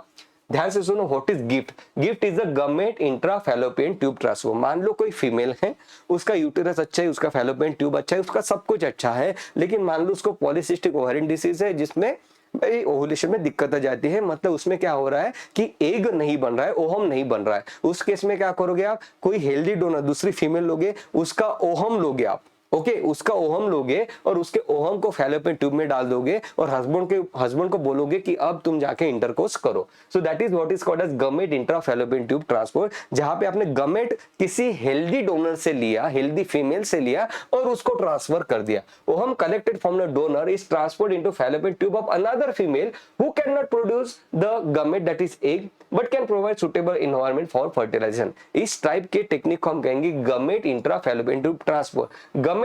ध्यान से सुनो, what is GIFT. GIFT is a gamete intra fallopian tube transfer. मान लो कोई फीमेल है, उसका यूटेरस अच्छा है, उसका फैलोपियन ट्यूब अच्छा है, उसका सब कुछ अच्छा है, लेकिन मान लो उसको पॉलीसिस्टिक ओवेरियन डिसीज है जिसमें भाई ओवुलेशन में दिक्कत आ जाती है। मतलब उसमें क्या हो रहा है कि एग नहीं बन रहा है, ओहम नहीं बन रहा है। उस केस में क्या करोगे आप, कोई हेल्दी डोनर दूसरी फीमेल लोगे, उसका ओहम लोगे आप। ओके, उसका ओहम लोगे और उसके ओहम को फैलोपियन ट्यूब में डाल दोगे और हस्बैंड को बोलोगे कि अब तुम जाके इंटरकोर्स करो। So that is what is called as gamete intra fallopian tube transport, जहां पे आपने गमेट किसी हेल्दी डोनर से लिया, हेल्दी फीमेल से लिया और उसको ट्रांसफर कर दिया। Ovum collected from the donor is transferred into fallopian tube of another female who can not produce the gamete that is egg but can provide suitable environment for fertilization. इस type के technique को हम कहेंगे gamete intra fallopian tube transfer. Gamete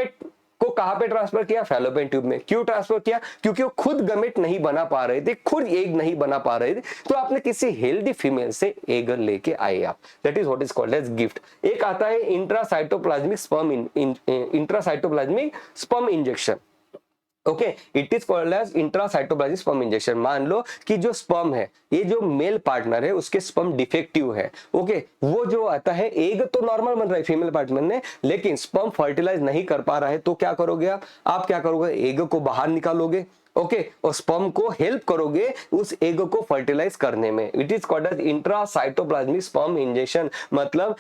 को कहां पे transfer किया, fallopian tube में। क्यों ट्रांसफर किया, क्योंकि वो खुद गमेट नहीं बना पा रहे थे, खुद एग नहीं बना पा रहे थे, तो आपने किसी हेल्दी फीमेल से एग लेके आए आप। That is what is called as GIFT. एक आता है intracytoplasmic sperm injection. Okay, it is called as intracytoplasmic sperm injection. मान लो कि जो स्पर्म है, ये जो मेल पार्टनर है उसके स्पर्म डिफेक्टिव है, ओके, वो जो आता है, एग तो नॉर्मल बन रहा है फीमेल पार्टनर ने, लेकिन स्पर्म फर्टिलाइज नहीं कर पा रहा है, तो क्या करोगे आप क्या करोगे, एग को बाहर निकालोगे, ओके, और स्पर्म को हेल्प करोगे उस एग को फर्टिलाइज करने में। It is called as intracytoplasmic sperm injection. मतलब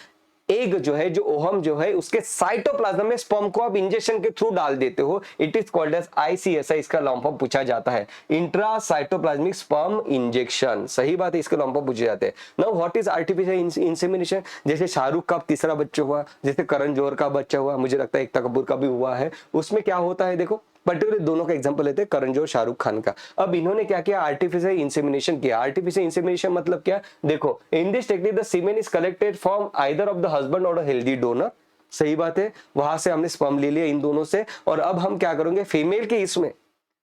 एग जो है, जो ओहम जो है, उसके साइटोप्लाज्म में स्पर्म को आप इंजेक्शन के थ्रू डाल देते हो। It is called as ICSI, इसका लॉन्ग फॉर्म पूछा जाता है, इंट्रासाइटोप्लाज्मिक स्पर्म इंजेक्शन। सही बात है, इसके लॉन्ग फॉर्म पूछे जाते हैं। Now what is artificial insemination? जैसे शाहरुख का तीसरा बच्चा हुआ, जैसे करण जौहर का बच्चा हुआ, मुझे लगता है एकता कपूर का भी हुआ है, उसमें क्या होता है, देखो पर्टिकुलर दोनों का एग्जांपल लेते हैं, करण जौहर शाहरुख खान का। अब इन्होंने क्या किया, आर्टिफिशियल इंसेमिनेशन किया। आर्टिफिशियल इंसेमिनेशन मतलब क्या, देखो, in this technique the semen is collected from either of the husband और हेल्दी डोनर। सही बात है, वहां से हमने स्पर्म ले लिया इन दोनों से, और अब हम क्या करेंगे, फीमेल के इसमें,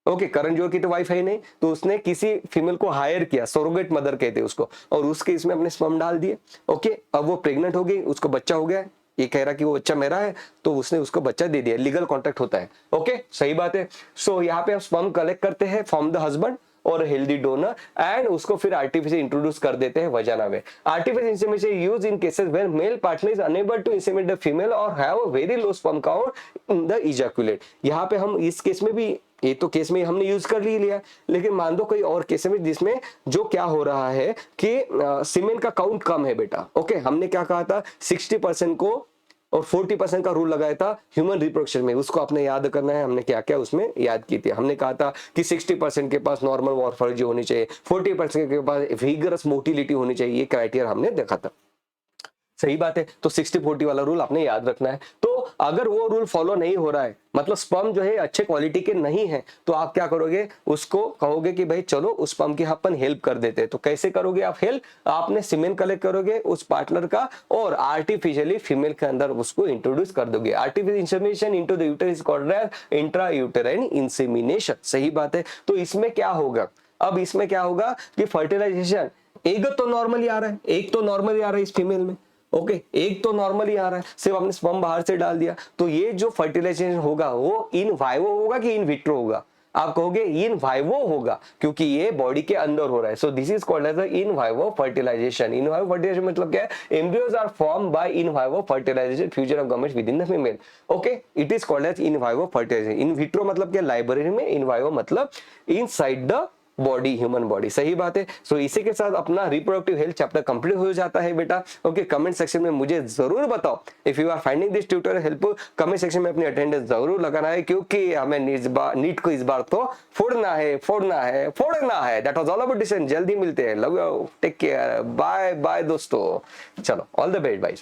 ओके, करण जौहर की तो वाइफ है नहीं, तो उसने किसी फीमेल को हायर किया, सरोगेट मदर कहते हैं उसको, और उसके इसमें अपने स्पर्म डाल दिए, ओके, अब वो प्रेग्नेंट हो गई, उसको बच्चा हो गया, ये कह रहा कि वो बच्चा मेरा है, तो उसने उसको बच्चा दे दिया, लीगल कॉन्ट्रैक्ट होता है, ओके, सही बात है। सो यहाँ पे हम स्पर्म कलेक्ट करते हैं फ्रॉम द हस्बैंड और हेल्दी डोनर, एंड उसको फिर आर्टिफिशियल इंट्रोड्यूस कर देते हैं वजाना में। Artificial insemination use in cases where male partner is unable to inseminate the female और have a very low sperm count in the ejaculate. यहाँ पे हम इस केस में भी, ये तो केस में हमने यूज कर लिया, लेकिन मान दो कोई और केस में जिसमें जो क्या हो रहा है कि सीमेन का काउंट कम है बेटा, ओके, हमने क्या कहा था, 60% को और 40% का रूल लगाया था ह्यूमन रिप्रोडक्शन में, उसको आपने याद करना है, हमने क्या क्या उसमें याद की थी। हमने कहा था कि 60% के पास नॉर्मल मॉर्फोलॉजी होनी चाहिए, 40% के पास विगरस मोटिलिटी होनी चाहिए, ये क्राइटेरिया हमने देखा था। सही बात है, तो 60-40 वाला रूल आपने याद रखना है। तो अगर वो रूल फॉलो नहीं हो रहा है, मतलब स्पर्म जो है अच्छे क्वालिटी के नहीं है, तो आप क्या करोगे, उसको कहोगे कि भाई चलो उस स्पर्म की अपन हेल्प कर देते हैं। तो कैसे करोगे आप हेल्प, आपने सीमेन कलेक्ट करोगे उस पार्टनर का और आर्टिफिशियली फीमेल के अंदर उसको इंट्रोड्यूस कर दोगे। Artificial insemination into the uterus is called as intra uterine insemination. सही बात है। तो इसमें क्या होगा, अब इसमें क्या होगा कि फर्टिलाइजेशन, एग तो नॉर्मली आ रहा है, एक तो नॉर्मली आ रहा है इस फीमेल में, ओके, एक तो नॉर्मली आ रहा है, सिर्फ आपने स्पर्म बाहर से डाल दिया, तो ये जो फर्टिलाइजेशन होगा वो इन वाइवो होगा कि इन विट्रो होगा, आप कहोगे इन वाइवो होगा, क्योंकि ये बॉडी के अंदर हो रहा है। So this is called as in vivo fertilization. In vivo fertilization मतलब क्या है, embryos are form by in vivo fertilization fusion of gametes within the female, okay, it is called as in vivo fertilization. In vitro मतलब क्या, library में, in vivo मतलब inside the body, human body. सही बात है। सो इसी के साथ अपना रिप्रोडक्टिव हेल्थ चैप्टर कंप्लीट हो जाता है बेटा, ओके। कमेंट सेक्शन में मुझे जरूर बताओ if you are finding this tutorial helpful. Comment section में अपनी अटेंडेंस जरूर लगाना है, क्योंकि हमें नीट को इस बार तो फोड़ना है। That was all about this, जल्दी मिलते हैं, love you, take care, bye bye दोस्तों, चलो ऑल द बेस्ट भाई।